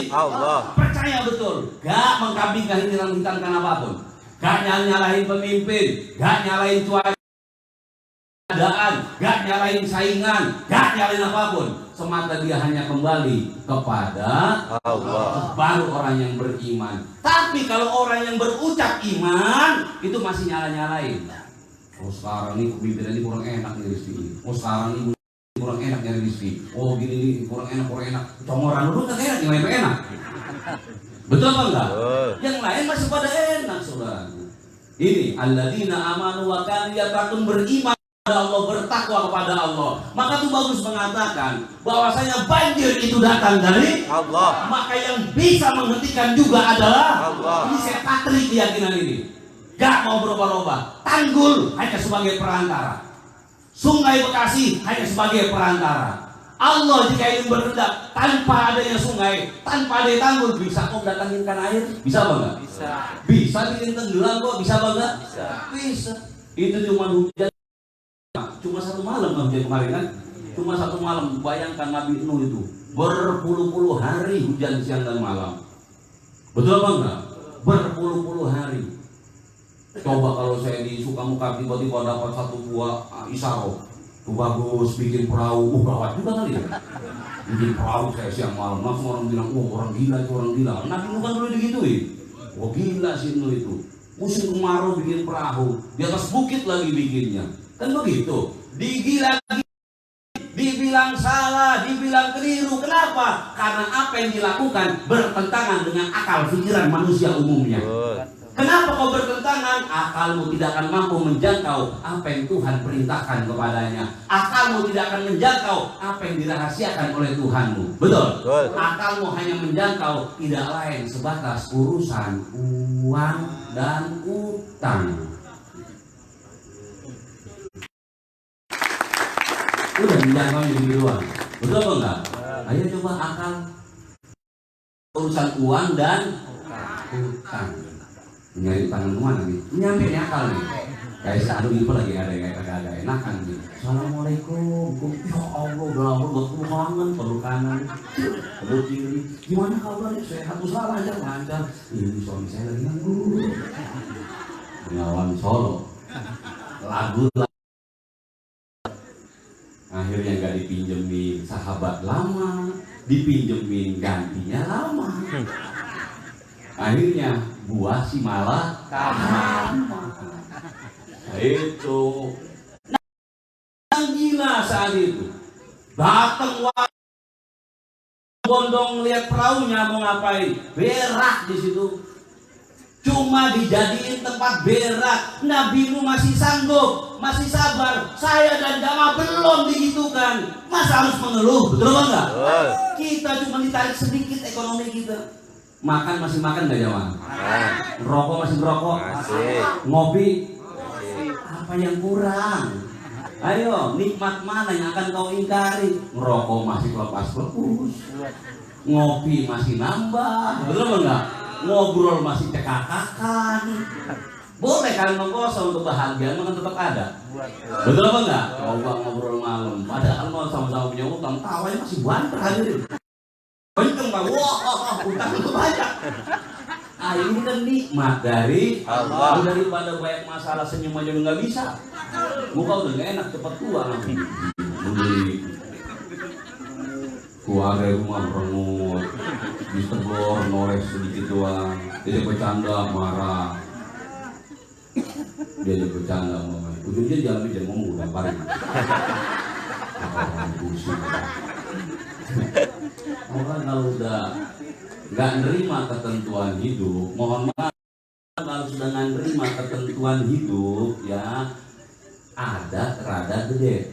Allah. Percaya betul, gak mengkambingkan hitam-hitamkan apapun, gak nyalahin pemimpin, gak nyalahin cuaca, gak nyalahin saingan, gak nyalahin apapun. Semata dia hanya kembali kepada Allah. Baru orang yang beriman. Tapi kalau orang yang berucap iman, itu masih nyala-nyalain. Oh sekarang ini pemimpinan ini kurang enak nih rezeki ini. Oh sekarang ini kurang enak nyari rezeki. Oh gini kurang enak. Congoran dulu kan enak, yang lain enak. Betul apa enggak? Yang lain masih pada enak, saudara. Ini alladzina amanu wa kanu yattaqun, beriman kepada Allah, bertakwa kepada Allah. Maka itu bagus mengatakan bahwasanya banjir itu datang dari Allah. Maka yang bisa menghentikan juga adalah Allah. Ini saya patri keyakinan ini. Gak mau berubah-ubah. Tanggul hanya sebagai perantara. Sungai Bekasi hanya sebagai perantara. Allah jika ingin berhendak tanpa adanya sungai, tanpa adanya tanggul, bisa kok datanginkan air? Bisa apa enggak? Bisa. Bisa bikin tenggelam kok? Bisa apa enggak? Bisa. Itu cuma hujan, cuma satu malam hujan kemarin kan? cuma satu malam. Bayangkan Nabi Nuh itu berpuluh-puluh hari hujan siang dan malam. Betul apa enggak? Berpuluh-puluh hari. Coba kalau saya di Sukamuka tiba-tiba dapat satu buah isaro, tuh bagus, bikin perahu, gawat juga kali ya. Bikin perahu saya siang malam, langsung orang bilang, orang gila itu, orang gila. Nabi Nuh kan dulu digituin. Gila si Nuh itu. Musim kemarau bikin perahu, di atas bukit lagi bikinnya. Kan begitu. Digila, dibilang salah, dibilang keliru. Kenapa? Karena apa yang dilakukan bertentangan dengan akal pikiran manusia umumnya. Kenapa kau bertentangan? Akalmu tidak akan mampu menjangkau apa yang Tuhan perintahkan kepadanya. Akalmu tidak akan menjangkau apa yang dirahasiakan oleh Tuhanmu. Betul? Akalmu hanya menjangkau tidak lain sebatas urusan uang dan utang. Udah menjangkau yang doang. Betul apa enggak? Ayo coba akal urusan uang dan utang. Nyari tangan kemana nih? Nyampe nih akal nih. Kayak seaduh itu lagi ada yang agak enakan nih. Assalamualaikum. Ya Allah, udah lama gue kangen, perlu kanan, perlu kiri. Gimana kabarnya? Sehat, usaha lancar, lancar. Ini suami saya lagi nganggur. Bengawan Solo. Lagu. Akhirnya gak dipinjemin sahabat lama, dipinjemin gantinya lama. Akhirnya buah si malah lama. Itu gila saat itu. Datang bondong lihat perahunya mau ngapain? Berak di situ. Cuma dijadiin tempat berak. Nabi Nuh masih sanggup, masih sabar. Saya dan jamaah belum digitukan. Masa harus mengeluh? Betul apa enggak? Kita cuma ditarik sedikit ekonomi kita. Makan masih makan nggak jamaah? Rokok masih merokok? Ngopi? Apa yang kurang? Ayo, nikmat mana yang akan kau ingkari? Ngerokok masih lepas-lepus, ngopi masih nambah, betul enggak? Ngobrol masih cekakakan. Boleh kalian mengkosong untuk bahagia, kan tetap ada. Betul apa enggak? Coba ngobrol malam, padahal mau sama-sama punya utang, tawanya masih banter hadirin. Benceng bang, wah, utang itu banyak. Ini kan nikmat dari Allah. Daripada banyak masalah senyum aja nggak bisa. Muka udah nggak enak, cepat tua langsung. Beli keluarga rumah merengut, ditegur, nores sedikit doang. Dia bercanda marah. Dia bercanda ngomong. Ujungnya jalan aja ngomong udah parah. Orang pusing. Orang kalau udah nggak nerima ketentuan hidup, mohon maaf, kalau sudah nggak nerima ketentuan hidup, ya ada rada gede.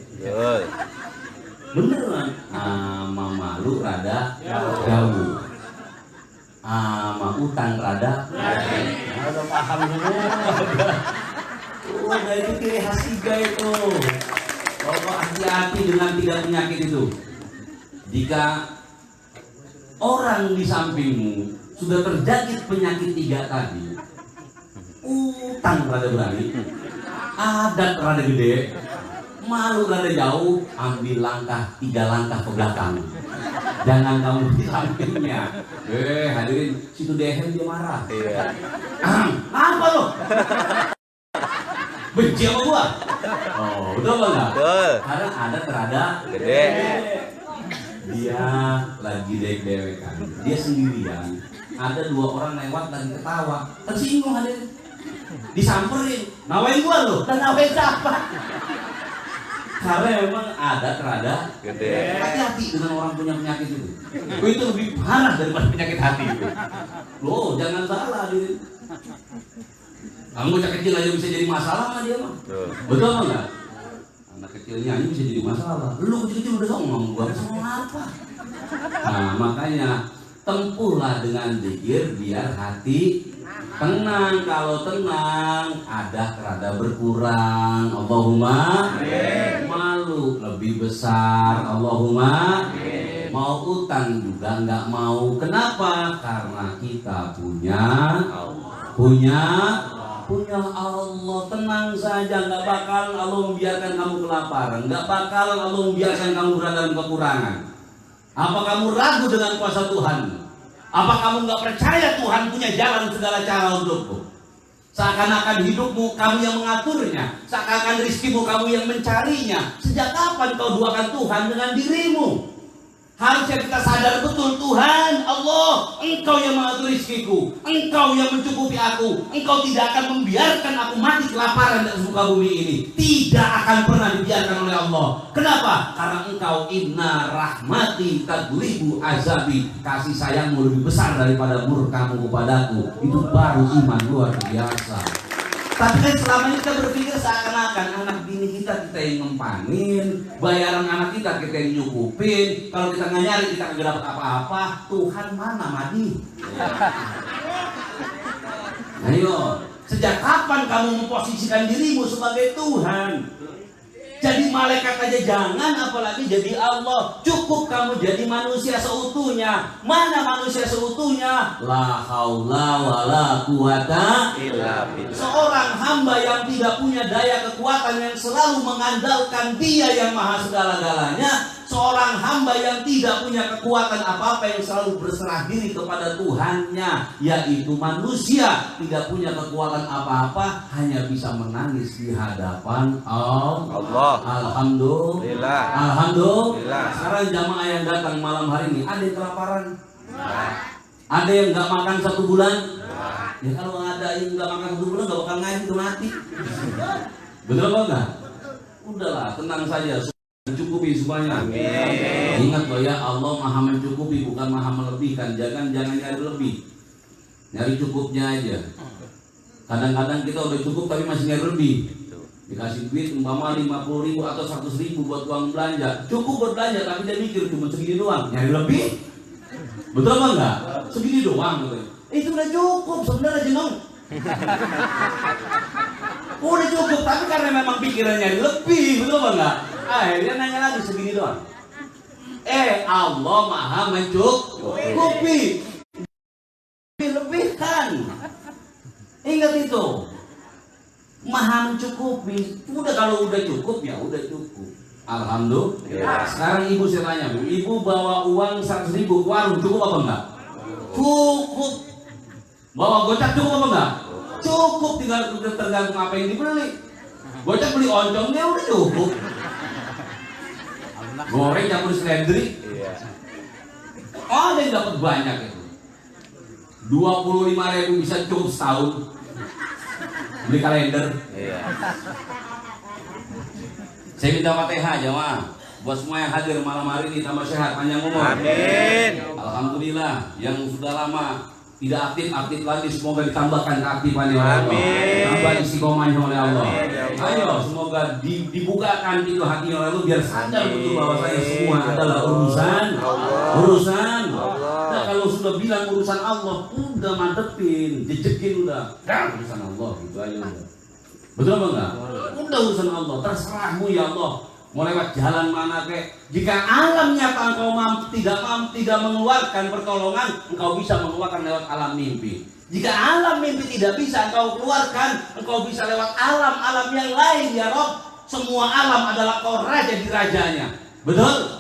Beneran, sama malu rada jauh, sama utang rada. Udah paham semua. Udah itu ciri khas tiga itu. Bapak hati-hati dengan tiga penyakit itu. Jika orang di sampingmu sudah terjangkit penyakit tiga tadi, utang rada berani, adat rada gede, malu rada jauh, ambil langkah 3 langkah ke belakang. Jangan kamu di sampingnya. Hadirin, situ dehem dia marah. Apa lo? Benci sama gua? Oh, betul enggak? Betul. Karena adat rada gede. Dia lagi dewek-dewekan, dia sendirian, ada 2 orang lewat lagi ketawa, tersinggung hadir, disamperin, nawain gua loh, dan nawain siapa? Karena memang ada terada gede. Hati-hati dengan orang punya penyakit itu. Itu lebih parah daripada penyakit hati itu. Loh, jangan salah hadir. Kamu bocah kecil aja bisa jadi masalah sama dia mah. Betul enggak? Anak kecilnya ini bisa jadi masalah. Lu kecil-kecil udah ngomong gua sama apa? Nah, makanya tempuhlah dengan zikir biar hati tenang. Kalau tenang, ada rada berkurang. Allahumma malu lebih besar. Allahumma mau utang juga nggak mau. Kenapa? Karena kita punya punya Allah. Tenang saja, nggak bakal Allah membiarkan kamu kelaparan, nggak bakal Allah membiarkan kamu berada dalam kekurangan. Apa kamu ragu dengan kuasa Tuhan? Apa kamu nggak percaya Tuhan punya jalan segala cara untukmu? Seakan-akan hidupmu kamu yang mengaturnya, seakan-akan rizkimu kamu yang mencarinya. Sejak kapan kau duakan Tuhan dengan dirimu? Harusnya kita sadar betul, Tuhan Allah, Engkau yang mengatur rizkiku, Engkau yang mencukupi aku, Engkau tidak akan membiarkan aku mati kelaparan di muka bumi ini. Tidak akan pernah dibiarkan oleh Allah. Kenapa? Karena Engkau inna rahmati taglibu azabi, kasih sayangmu lebih besar daripada murkamu kepadaku. Itu baru iman luar biasa. Tapi kan selama ini kita berpikir seakan-akan anak bini kita yang ngempanin, bayaran anak kita yang nyukupin. Kalau kita nggak nyari kita nggak dapat apa-apa. Tuhan mana Madi? Ayo, sejak kapan kamu memposisikan dirimu sebagai Tuhan? Jadi malaikat aja jangan, apalagi jadi Allah. Cukup kamu jadi manusia seutuhnya. Mana manusia seutuhnya? La haula wala quwata illa billah. Seorang hamba yang tidak punya daya kekuatan, yang selalu mengandalkan Dia yang maha segala-galanya. Seorang hamba yang tidak punya kekuatan apa-apa, yang selalu berserah diri kepada Tuhannya, yaitu manusia, tidak punya kekuatan apa-apa, hanya bisa menangis di hadapan Allah. Alhamdulillah. Alhamdulillah. Sekarang jamaah yang datang malam hari ini, ada yang kelaparan? Ada yang nggak makan 1 bulan? Ya kalau ada yang nggak makan 1 bulan nggak bakal ngaji, tuh mati. Bener apa enggak? Udahlah, tenang saja. Mencukupi semuanya. Amin. Ingat loh ya, Allah maha mencukupi, bukan maha melebihkan. Jangan nyari lebih, nyari cukupnya aja. Kadang-kadang kita udah cukup tapi masih nyari lebih. Dikasih duit umpama 50.000 atau 100.000 buat uang belanja, cukup buat belanja, tapi dia mikir cuma segini doang, nyari lebih. Betul apa enggak? Segini doang gitu. Itu udah cukup sebenarnya jenong. Udah cukup, tapi karena memang pikirannya lebih, betul apa enggak? Akhirnya nanya lagi segini doang. Allah maha mencukupi, dilebihkan. Ingat itu, maha mencukupi. Udah kalau udah cukup ya udah cukup. Alhamdulillah. Sekarang ibu saya tanya, ibu bawa uang 100.000 ke warung, cukup apa enggak? Cukup. Bawa gocap cukup apa enggak? Cukup, tinggal tergantung apa yang dibeli. Gocap beli oncom dia udah cukup. Goreng campur selendri. Ada yang dapat banyak itu. 25.000 bisa cukup setahun. Beli kalender. Saya minta Fatihah jamaah buat semua yang hadir malam hari ini, tambah sehat, panjang umur. Amin. Alhamdulillah, yang sudah lama tidak aktif lagi, semoga ditambahkan keaktifannya oleh Allah. Tambah istiqomahnya oleh Allah. Ayo, semoga dibukakan itu hatinya oleh Allah, biar sadar betul bahwa saya semua adalah urusan Allah. Nah, kalau sudah bilang urusan Allah, udah mantepin, jejekin udah, urusan Allah gitu aja udah. Betul apa enggak? Udah urusan Allah, terserahmu ya Allah. Mau lewat jalan mana kek? Jika alam nyata engkau tidak mengeluarkan pertolongan, engkau bisa mengeluarkan lewat alam mimpi. Jika alam mimpi tidak bisa engkau keluarkan, engkau bisa lewat alam-alam yang lain ya Rob. Semua alam adalah kau raja di rajanya. Betul?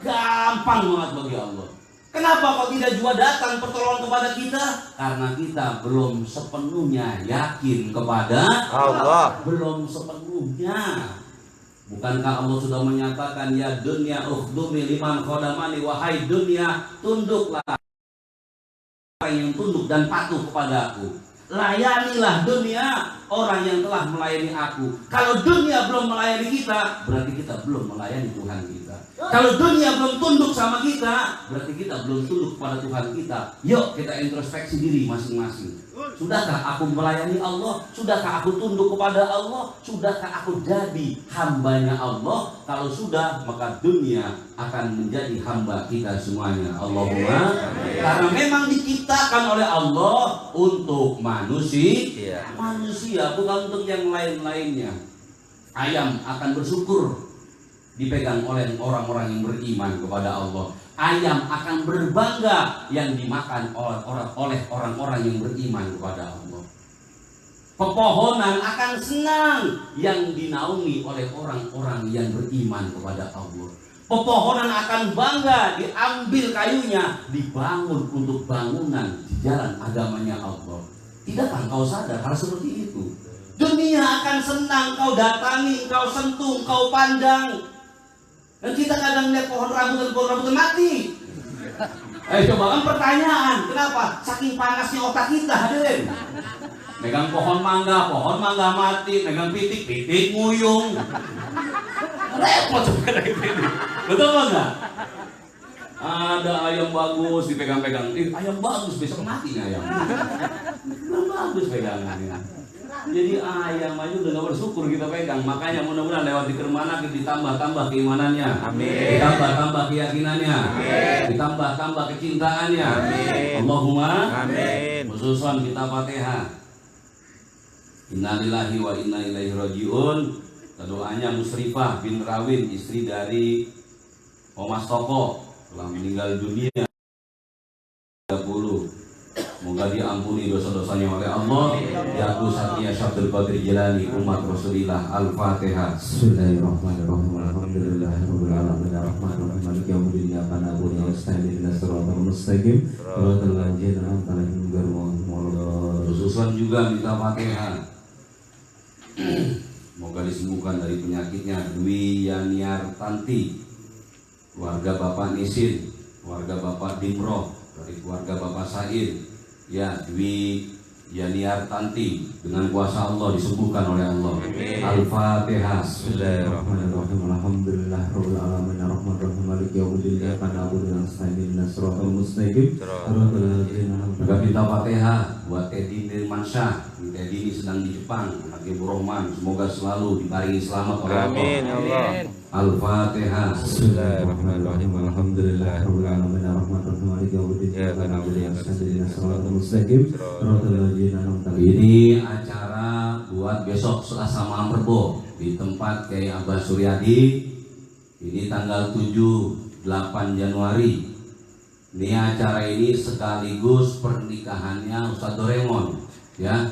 Gampang banget bagi Allah. Kenapa kok tidak juga datang pertolongan kepada kita? Karena kita belum sepenuhnya yakin kepada Allah. Belum sepenuhnya. Bukankah Allah sudah menyatakan, ya dunia ukhdumi liman khodamani, wahai dunia tunduklah orang yang tunduk dan patuh kepadaku. Layanilah dunia orang yang telah melayani aku. Kalau dunia belum melayani kita, berarti kita belum melayani Tuhan kita. Kalau dunia belum tunduk sama kita, berarti kita belum tunduk kepada Tuhan kita. Yuk kita introspeksi diri masing-masing. Sudahkah aku melayani Allah? Sudahkah aku tunduk kepada Allah? Sudahkah aku jadi hambanya Allah? Kalau sudah, maka dunia akan menjadi hamba kita semuanya. Allahumma. Karena memang diciptakan oleh Allah untuk manusia, bukan untuk yang lain-lainnya. Ayam akan bersyukur dipegang oleh orang-orang yang beriman kepada Allah. Ayam akan berbangga yang dimakan oleh orang-orang yang beriman kepada Allah. Pepohonan akan senang yang dinaungi oleh orang-orang yang beriman kepada Allah. Pepohonan akan bangga diambil kayunya, dibangun untuk bangunan di jalan agamanya Allah. Tidakkah kau sadar hal seperti itu? Dunia akan senang kau datangi, kau sentuh, kau pandang. Dan kita kadang lihat pohon rambutan mati. Coba kan pertanyaan, kenapa? Saking panasnya otak kita, hadirin. Megang pohon mangga mati, megang pitik nguyung. Repot sebenarnya ini. Betul enggak? Ada ayam bagus dipegang-pegang. Ayam bagus besok mati nih ayam. Bagus pegangannya. Jadi ayam aja udah gak bersyukur kita pegang. Makanya mudah-mudahan lewat dikir-mana ditambah-tambah keimanannya. Amin. Ditambah-tambah keyakinannya. Amin. Ditambah-tambah kecintaannya. Amin. Allahumma amin. Khususan kita Fatihah. Innalillahi wa inna ilaihi rajiun. Doanya Musrifah bin Rawin, istri dari Omas Toko, telah meninggal dunia 30. Semoga diampuni dosa-dosanya oleh Allah. Ya Satya Syabdul Qadir Jilani, umat Rasulillah. Al-Fatihah. Bismillahirrahmanirrahim. Alhamdulillahirabbil alamin. Arrahmanirrahim. Maliki yaumiddin. Iyyaka na'budu wa nasta'in. Ihdinas siratal mustaqim. Shiratal ladzina an'amta 'alaihim ghairil maghdubi 'alaihim. Khususan juga minta Fatihah. Semoga disembuhkan dari penyakitnya Dwi Yaniar Tanti, keluarga Bapak Nisin, keluarga Bapak Dimroh, dari keluarga Bapak Said. Ya, Dwi Yaniar Tanti, dengan kuasa Allah disembuhkan oleh Allah. Al-Fatihah. Bismillahirrahmanirrahim. Alhamdulillahirabbil alamin. Arrahmanirrahim. Maliki yaumiddin. Iyyaka na'budu wa nasta'in. Ihdinas siratal mustaqim. Shiratal ladzina an'amta 'alaihim. Juga minta Fatihah buat Teddy Dirmansyah. Teddy ini sedang di Jepang, anak Ibu Rohman. Semoga selalu diparingi selamat oleh Allah. Amin ya Allah. Al-Fatihah. Bismillahirrahmanirrahim. Alhamdulillahirabbil alamin. Arrahmanirrahim. Maliki yaumiddin. Iyyaka na'budu wa nasta'in. Ihdinas siratal mustaqim. Shiratal ladzina an'amta 'alaihim. Ini acara buat besok Selasa malam Rebo di tempat Kiai Abbas Suryadi. Ini tanggal 7-8 Januari. Ini acara ini sekaligus pernikahannya Ustadz Doraemon, ya.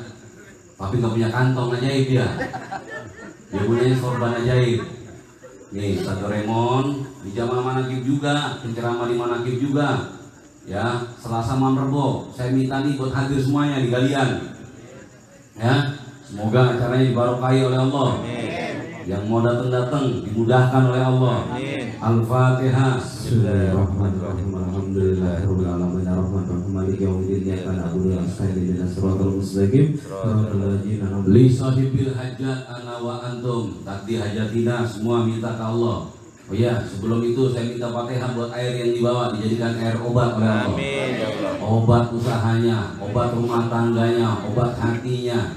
Tapi nggak punya kantong ajaib dia. Dia punya sorban ajaib. Nih Ustadz Doraemon di jamaah manakib juga, penceramah di manakib juga. Ya, Selasa malam Rebo. Saya minta nih buat hadir semuanya di galian. Ya, semoga acaranya dibarokahi oleh Allah. Yang mau datang dimudahkan oleh Allah. Al-Fatihah. Bismillahirrahmanirrahim. Alhamdulillahirabbil alamin. Arrahmanirrahim. Maliki yaumiddin. Iyyaka na'budu wa nasta'in. Ihdinas siratal mustaqim. Shiratal ladzina an'amta 'alaihim. Li sahibil hajat ana wa antum. Takdi hajatina semua minta ke Allah. Oh iya, sebelum itu saya minta Fatihah buat air yang dibawa dijadikan air obat oleh Allah. Amin ya Allah. Obat usahanya, obat rumah tangganya, obat hatinya,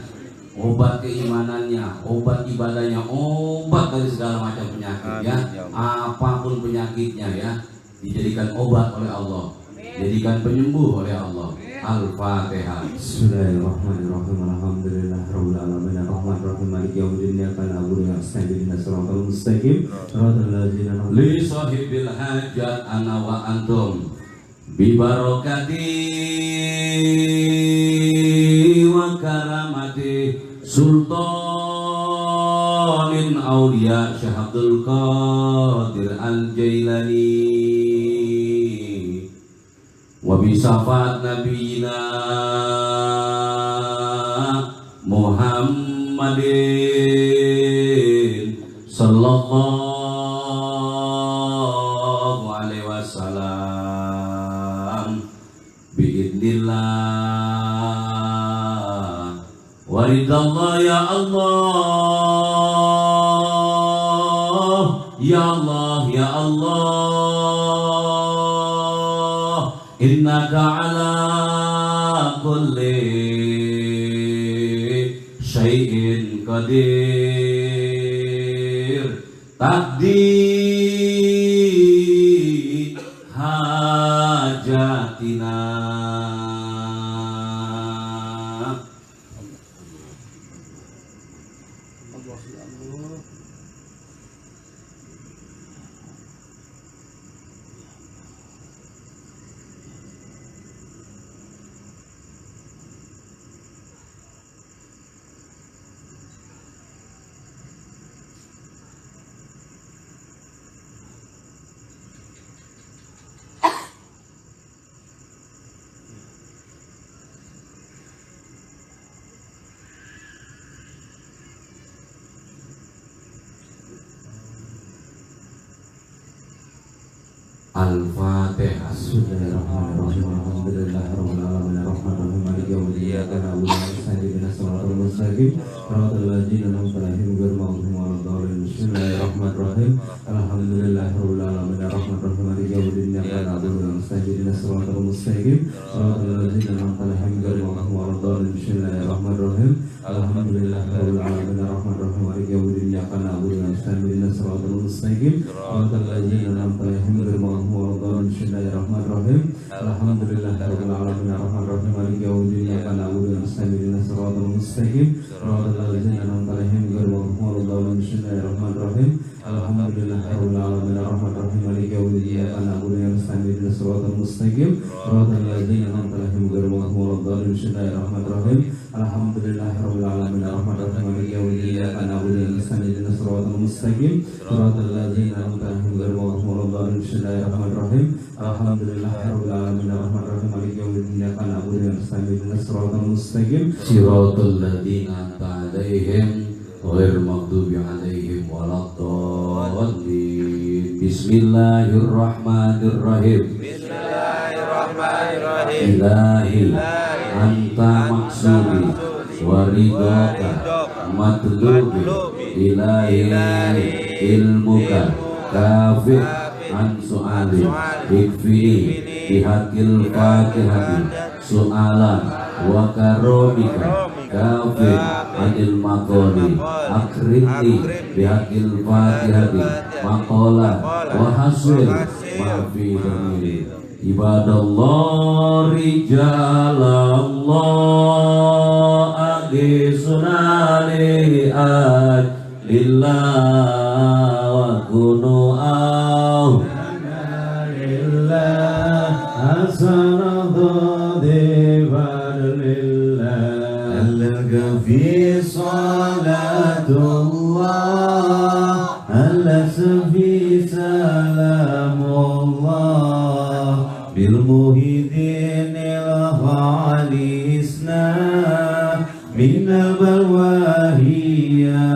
obat keimanannya, obat ibadahnya, obat dari segala macam penyakit, ya. Apapun penyakitnya, ya, dijadikan obat oleh Allah, dijadikan penyembuh oleh Allah. Al-Fatihah. Bismillahirrahmanirrahim. Alhamdulillahirabbil alamin. Arrahmanirrahim. Maliki yaumiddin. Iyyaka na'budu wa nasta'in. Ihdinas siratal mustaqim. Shiratal ladzina an'amta 'alaihim. Li sahibil hajat ana wa antum bi barakati wa karamati sultanin auliya Syekh Abdul Qadir Al-Jailani wa bi syafaat nabiyina Muhammadin sallallahu alaihi wasallam biidnillah waridallah ya Allah ya Allah ya Allah innaka ala kulli syai'in qadir takdi hajatina. Al-Fatihah. Bismillahirrahmanirrahim. Alhamdulillahirabbil alamin arrahmanirrahim maliki yaumiddin iyyaka na'budu wa iyyaka nasta'in ihdinas siratal mustaqim siratal ladzina an'amta 'alaihim ghairil maghdubi 'alaihim waladdallin. Bismillahirrahmanirrahim. Alhamdulillahirabbil alamin arrahmanirrahim maliki yaumiddin iyyaka na'budu wa iyyaka nasta'in ihdinas siratal mustaqim siratal ladzina an'amta 'alaihim ghairil maghdubi 'alaihim waladdallin. Bismillahirrahmanirrahim. Alhamdulillahirabbil alamin arrahmanirrahim maliki yaumiddin iyyaka na'budu wa iyyaka nasta'in ihdinas siratal mustaqim siratal ladzina an'amta 'alaihim ghairil maghdubi 'alaihim. Bismillahirrahmanirrahim. Alhamdulillahirabbil alamin arrahmanirrahim maliki yaumiddin iyyaka na'budu wa nasta'in ihdinas siratal mustaqim siratal ladzina an'amta 'alaihim ghairil maghdubi 'alaihim. Bismillahirrahmanirrahim. Alhamdulillahirabbil alamin arrahmanirrahim maliki yaumiddin iyyaka na'budu wa nasta'in ihdinas siratal mustaqim siratal ladzina an'amta 'alaihim ghairil maghdubi 'alaihim. Bismillahirrahmanirrahim. Alhamdulillahirabbil alamin arrahmanirrahim maliki yaumiddin iyyaka na'budu wa nasta'in ihdinas siratal mustaqim siratal ladzina an'amta 'alaihim ghairil maghdubi 'alaihim. Bismillahirrahmanirrahim. Alhamdulillahirabbil alamin arrahmanirrahim maliki yaumiddin iyyaka na'budu wa nasta'in ihdinas siratal mustaqim Siratal ladzina an'amta 'alaihim ghairil maghdubi 'alaihim waladdallin. Bismillahirrahmanirrahim. Bismillahirrahmanirrahim. Ilahi anta maksudi wa ridhaka matlubi ilahi ilmuka kafi an su'ali ikfini bihaqil fatihati su'alan wa karomika kafi anil maqoli akrini bihaqil fatihati maqola wa hasil mafi damiri. Ibadallah rijalallah agisuna li'ad lillah wa kunu lillah asaradu lillah al-gafi salatullah al-safi salamullah بالمهدين الخالصنا من البلواهي يا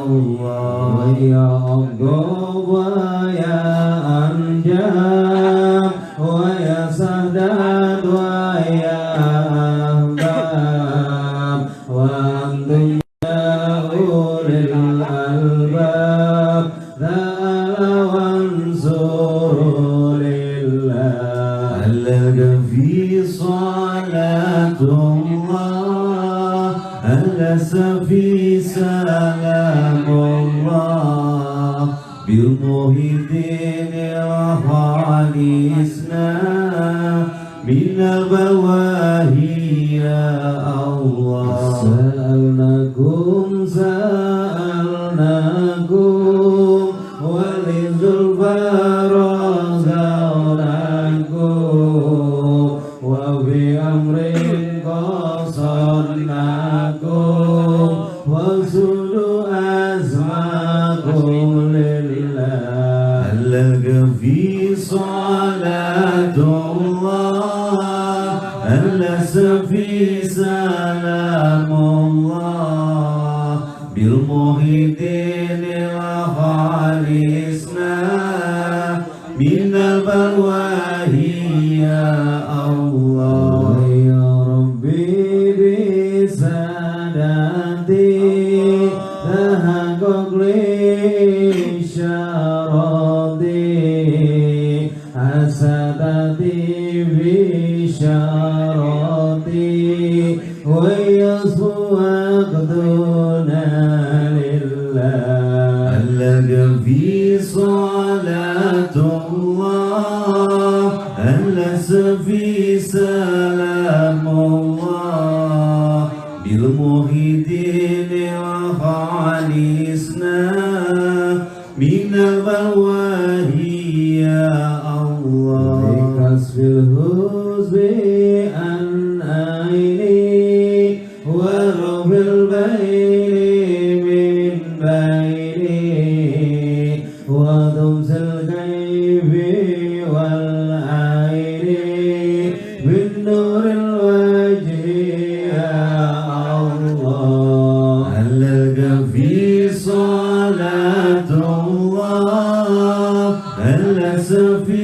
الله ويا الله ويا أنجام ويا سداد ويا أحباب وأنتم يا أولي الألباب تعالى وانصروا في صلاة الله ألس في سلام الله بالمهدين الخالصنا من البواهي يا الله سألناكم ولذلفى وفي أمر قصدناكم وسلوا أسماكم لله لك في صلاة الله ألس في سلام الله بالمهدين الخالصنا من البلواهي يا الله يا ربي بسادتي تحقق لي شرطي حسدتي في شرطي ويصفو أقدنا لله لك في صلاة الله ألس في سلام الله بالمهدين الخالصنا من البلواهي يا الله بكسف الهزب عن عيني ورب البين من بيني ودمس الكيف والعين بالنور الوجه يا الله لك في صلاة الله ألس في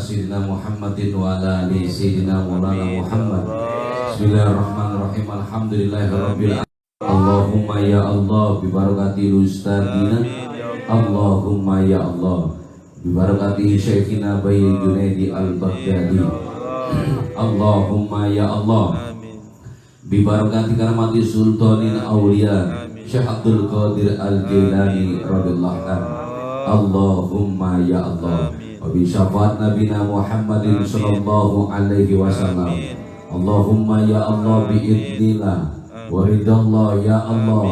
sayyidina Muhammadin wa ala ali sayyidina Maulana Muhammad. Bismillahirrahmanirrahim. Alhamdulillahirabbil alamin. Allahumma ya Allah bi barakati ustadina. Allahumma ya Allah bi barakati syekhina Bayi Junaidi Al-Baghdadi. Allahumma ya Allah bi barakati karamati sultanin auliya Syekh Abdul Qadir Al-Jailani radhiyallahu anhu. Allahumma ya Allah wa bi syafaat nabina Muhammadin sallallahu alaihi wasallam. Allahumma ya Allah bi idnillah wa ridallah ya Allah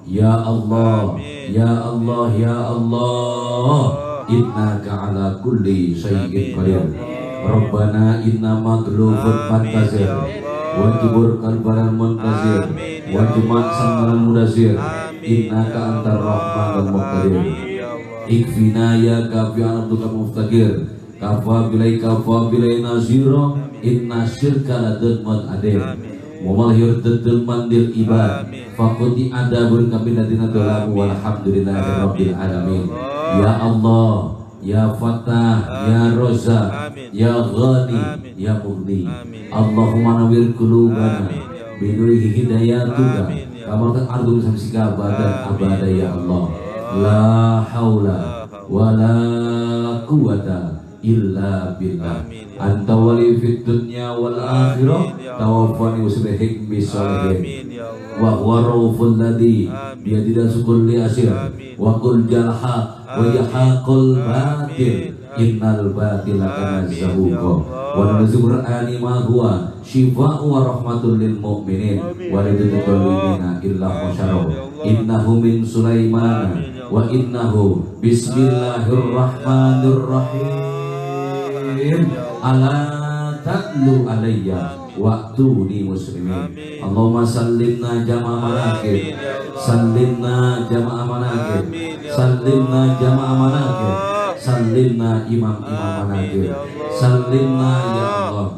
ya Allah ya Allah ya Allah innaka ala kulli syai'in qadir. Rabbana inna maglubun fantazir wa jibur kalbaran muntazir wa jumat samaran mudazir innaka antar rahmanul muqtadir. Ikfina ya kafi'an abduka muftaqir kafa bilai naziro inna syirka ladadman adir mumalhir dadil mandil ibad fakuti adabun kabinatina dolamu walhamdulillahi rabbil alamin. Ya Allah ya Fatah ya Roza ya Ghani ya Mughni. Allahumma nawir qulubana binuri hidayatuka kamarkan ardum samsika abadan abada ya Allah. La haula wa la quwata illa billah. Anta wali fid dunya wal akhirah tawaffani muslihin bisalihin wa huwa rauful ladhi biyadida sukulli asir wa qul jalha wa yahaqul batil innal batila kana zahuqa wa nuzul qur'ani ma huwa shifa'u wa rahmatul lil mu'minin wa lidul illa masyaraw innahu min sulaimana wa innahu bismillahirrahmanirrahim ala ta'lu alayya wa'tuni muslimin. Allahumma sallimna jama'a manakib sallimna jama'a manakib sallimna jama'a manakib sallimna imam-imam manakib sallimna ya Allah.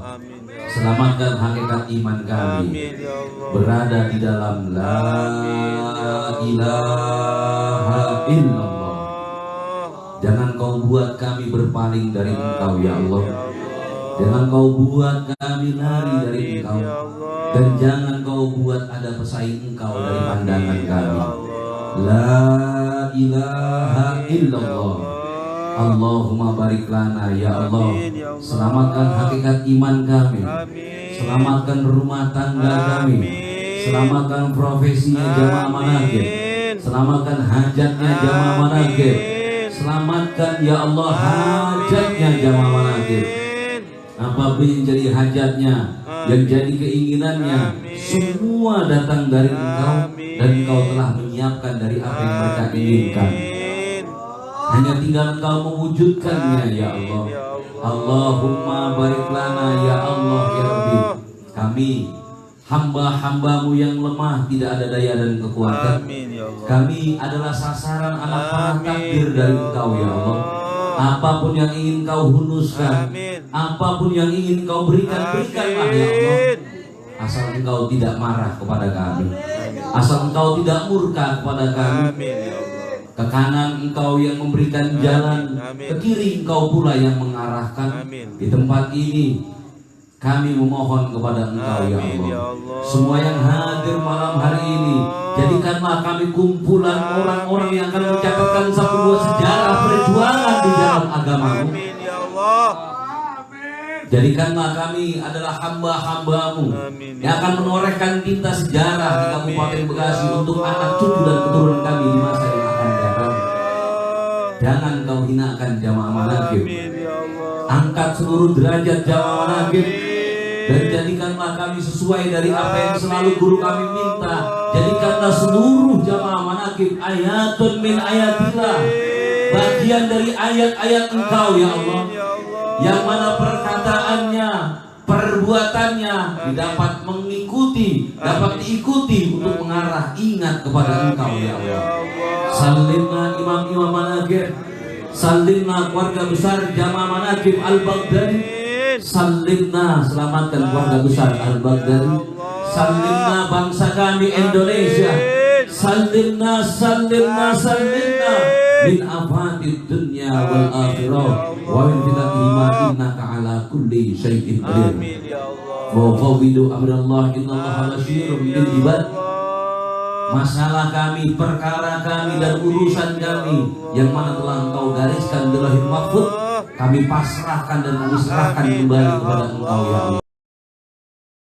Selamatkan hakikat iman kami berada di dalam la ilaha illallah. Jangan kau buat kami berpaling dari Engkau ya Allah. Jangan kau buat kami lari dari Engkau. Dan jangan kau buat ada pesaing Engkau dari pandangan kami. La ilaha illallah. Allahumma barik lana ya Allah. Selamatkan hakikat iman kami. Selamatkan rumah tangga kami. Selamatkan profesinya jamaah manakib. Selamatkan hajatnya jamaah manakib. Selamatkan ya Allah hajatnya jamaah manakib. Apapun yang jadi hajatnya, yang jadi keinginannya, semua datang dari Engkau dan Engkau telah menyiapkan dari apa yang mereka inginkan. Hanya tinggal Engkau mewujudkannya ya Allah. Allahumma barik lana ya Allah ya Rabbi. Kami hamba-hambamu yang lemah, tidak ada daya dan kekuatan. Kami adalah sasaran anak panah takdir dari Engkau ya Allah. Apapun yang ingin Kau hunuskan, apapun yang ingin Kau berikan, berikanlah ya Allah. Asal Engkau tidak marah kepada kami, asal Engkau tidak murka kepada kami. Ke kanan Engkau yang memberikan jalan, ke kiri Engkau pula yang mengarahkan. Di tempat ini kami memohon kepada Engkau ya Allah. Semua yang hadir malam hari ini, jadikanlah kami kumpulan orang-orang yang akan mencatatkan satu buah sejarah perjuangan di dalam agama-Mu. Jadikanlah kami adalah hamba-hamba-Mu yang akan menorehkan tinta sejarah di Kabupaten Bekasi untuk anak cucu dan keturunan kami di masa yang akan datang. Jangan Kau hinakan jamaah manakib. Angkat seluruh derajat jamaah manakib dan jadikanlah kami sesuai dari apa yang selalu guru kami minta. Jadikanlah seluruh jamaah manakib ayatun min ayatillah, bagian dari ayat-ayat Engkau ya Allah, yang mana perkataannya, perbuatannya dapat mengikuti, dapat diikuti untuk mengarah ingat kepada Engkau ya Allah. Salimna imam-imam manakib, salimna keluarga besar jamaah manakib Al-Baghdadi, salimna selamatkan keluarga besar Al-Baghdadi, salimna bangsa kami Indonesia, salimna min afatid dunya wal akhirah wa min fitnatihima innaka ala kulli syai'in qadir. Amin ya Allah. Wa fawwidu amrallah innallaha basyirum bil ibad. Masalah kami, perkara kami dan urusan kami yang mana telah Engkau gariskan di Lauhul Mahfuz, kami pasrahkan dan kami serahkan kembali kepada Engkau ya Allah.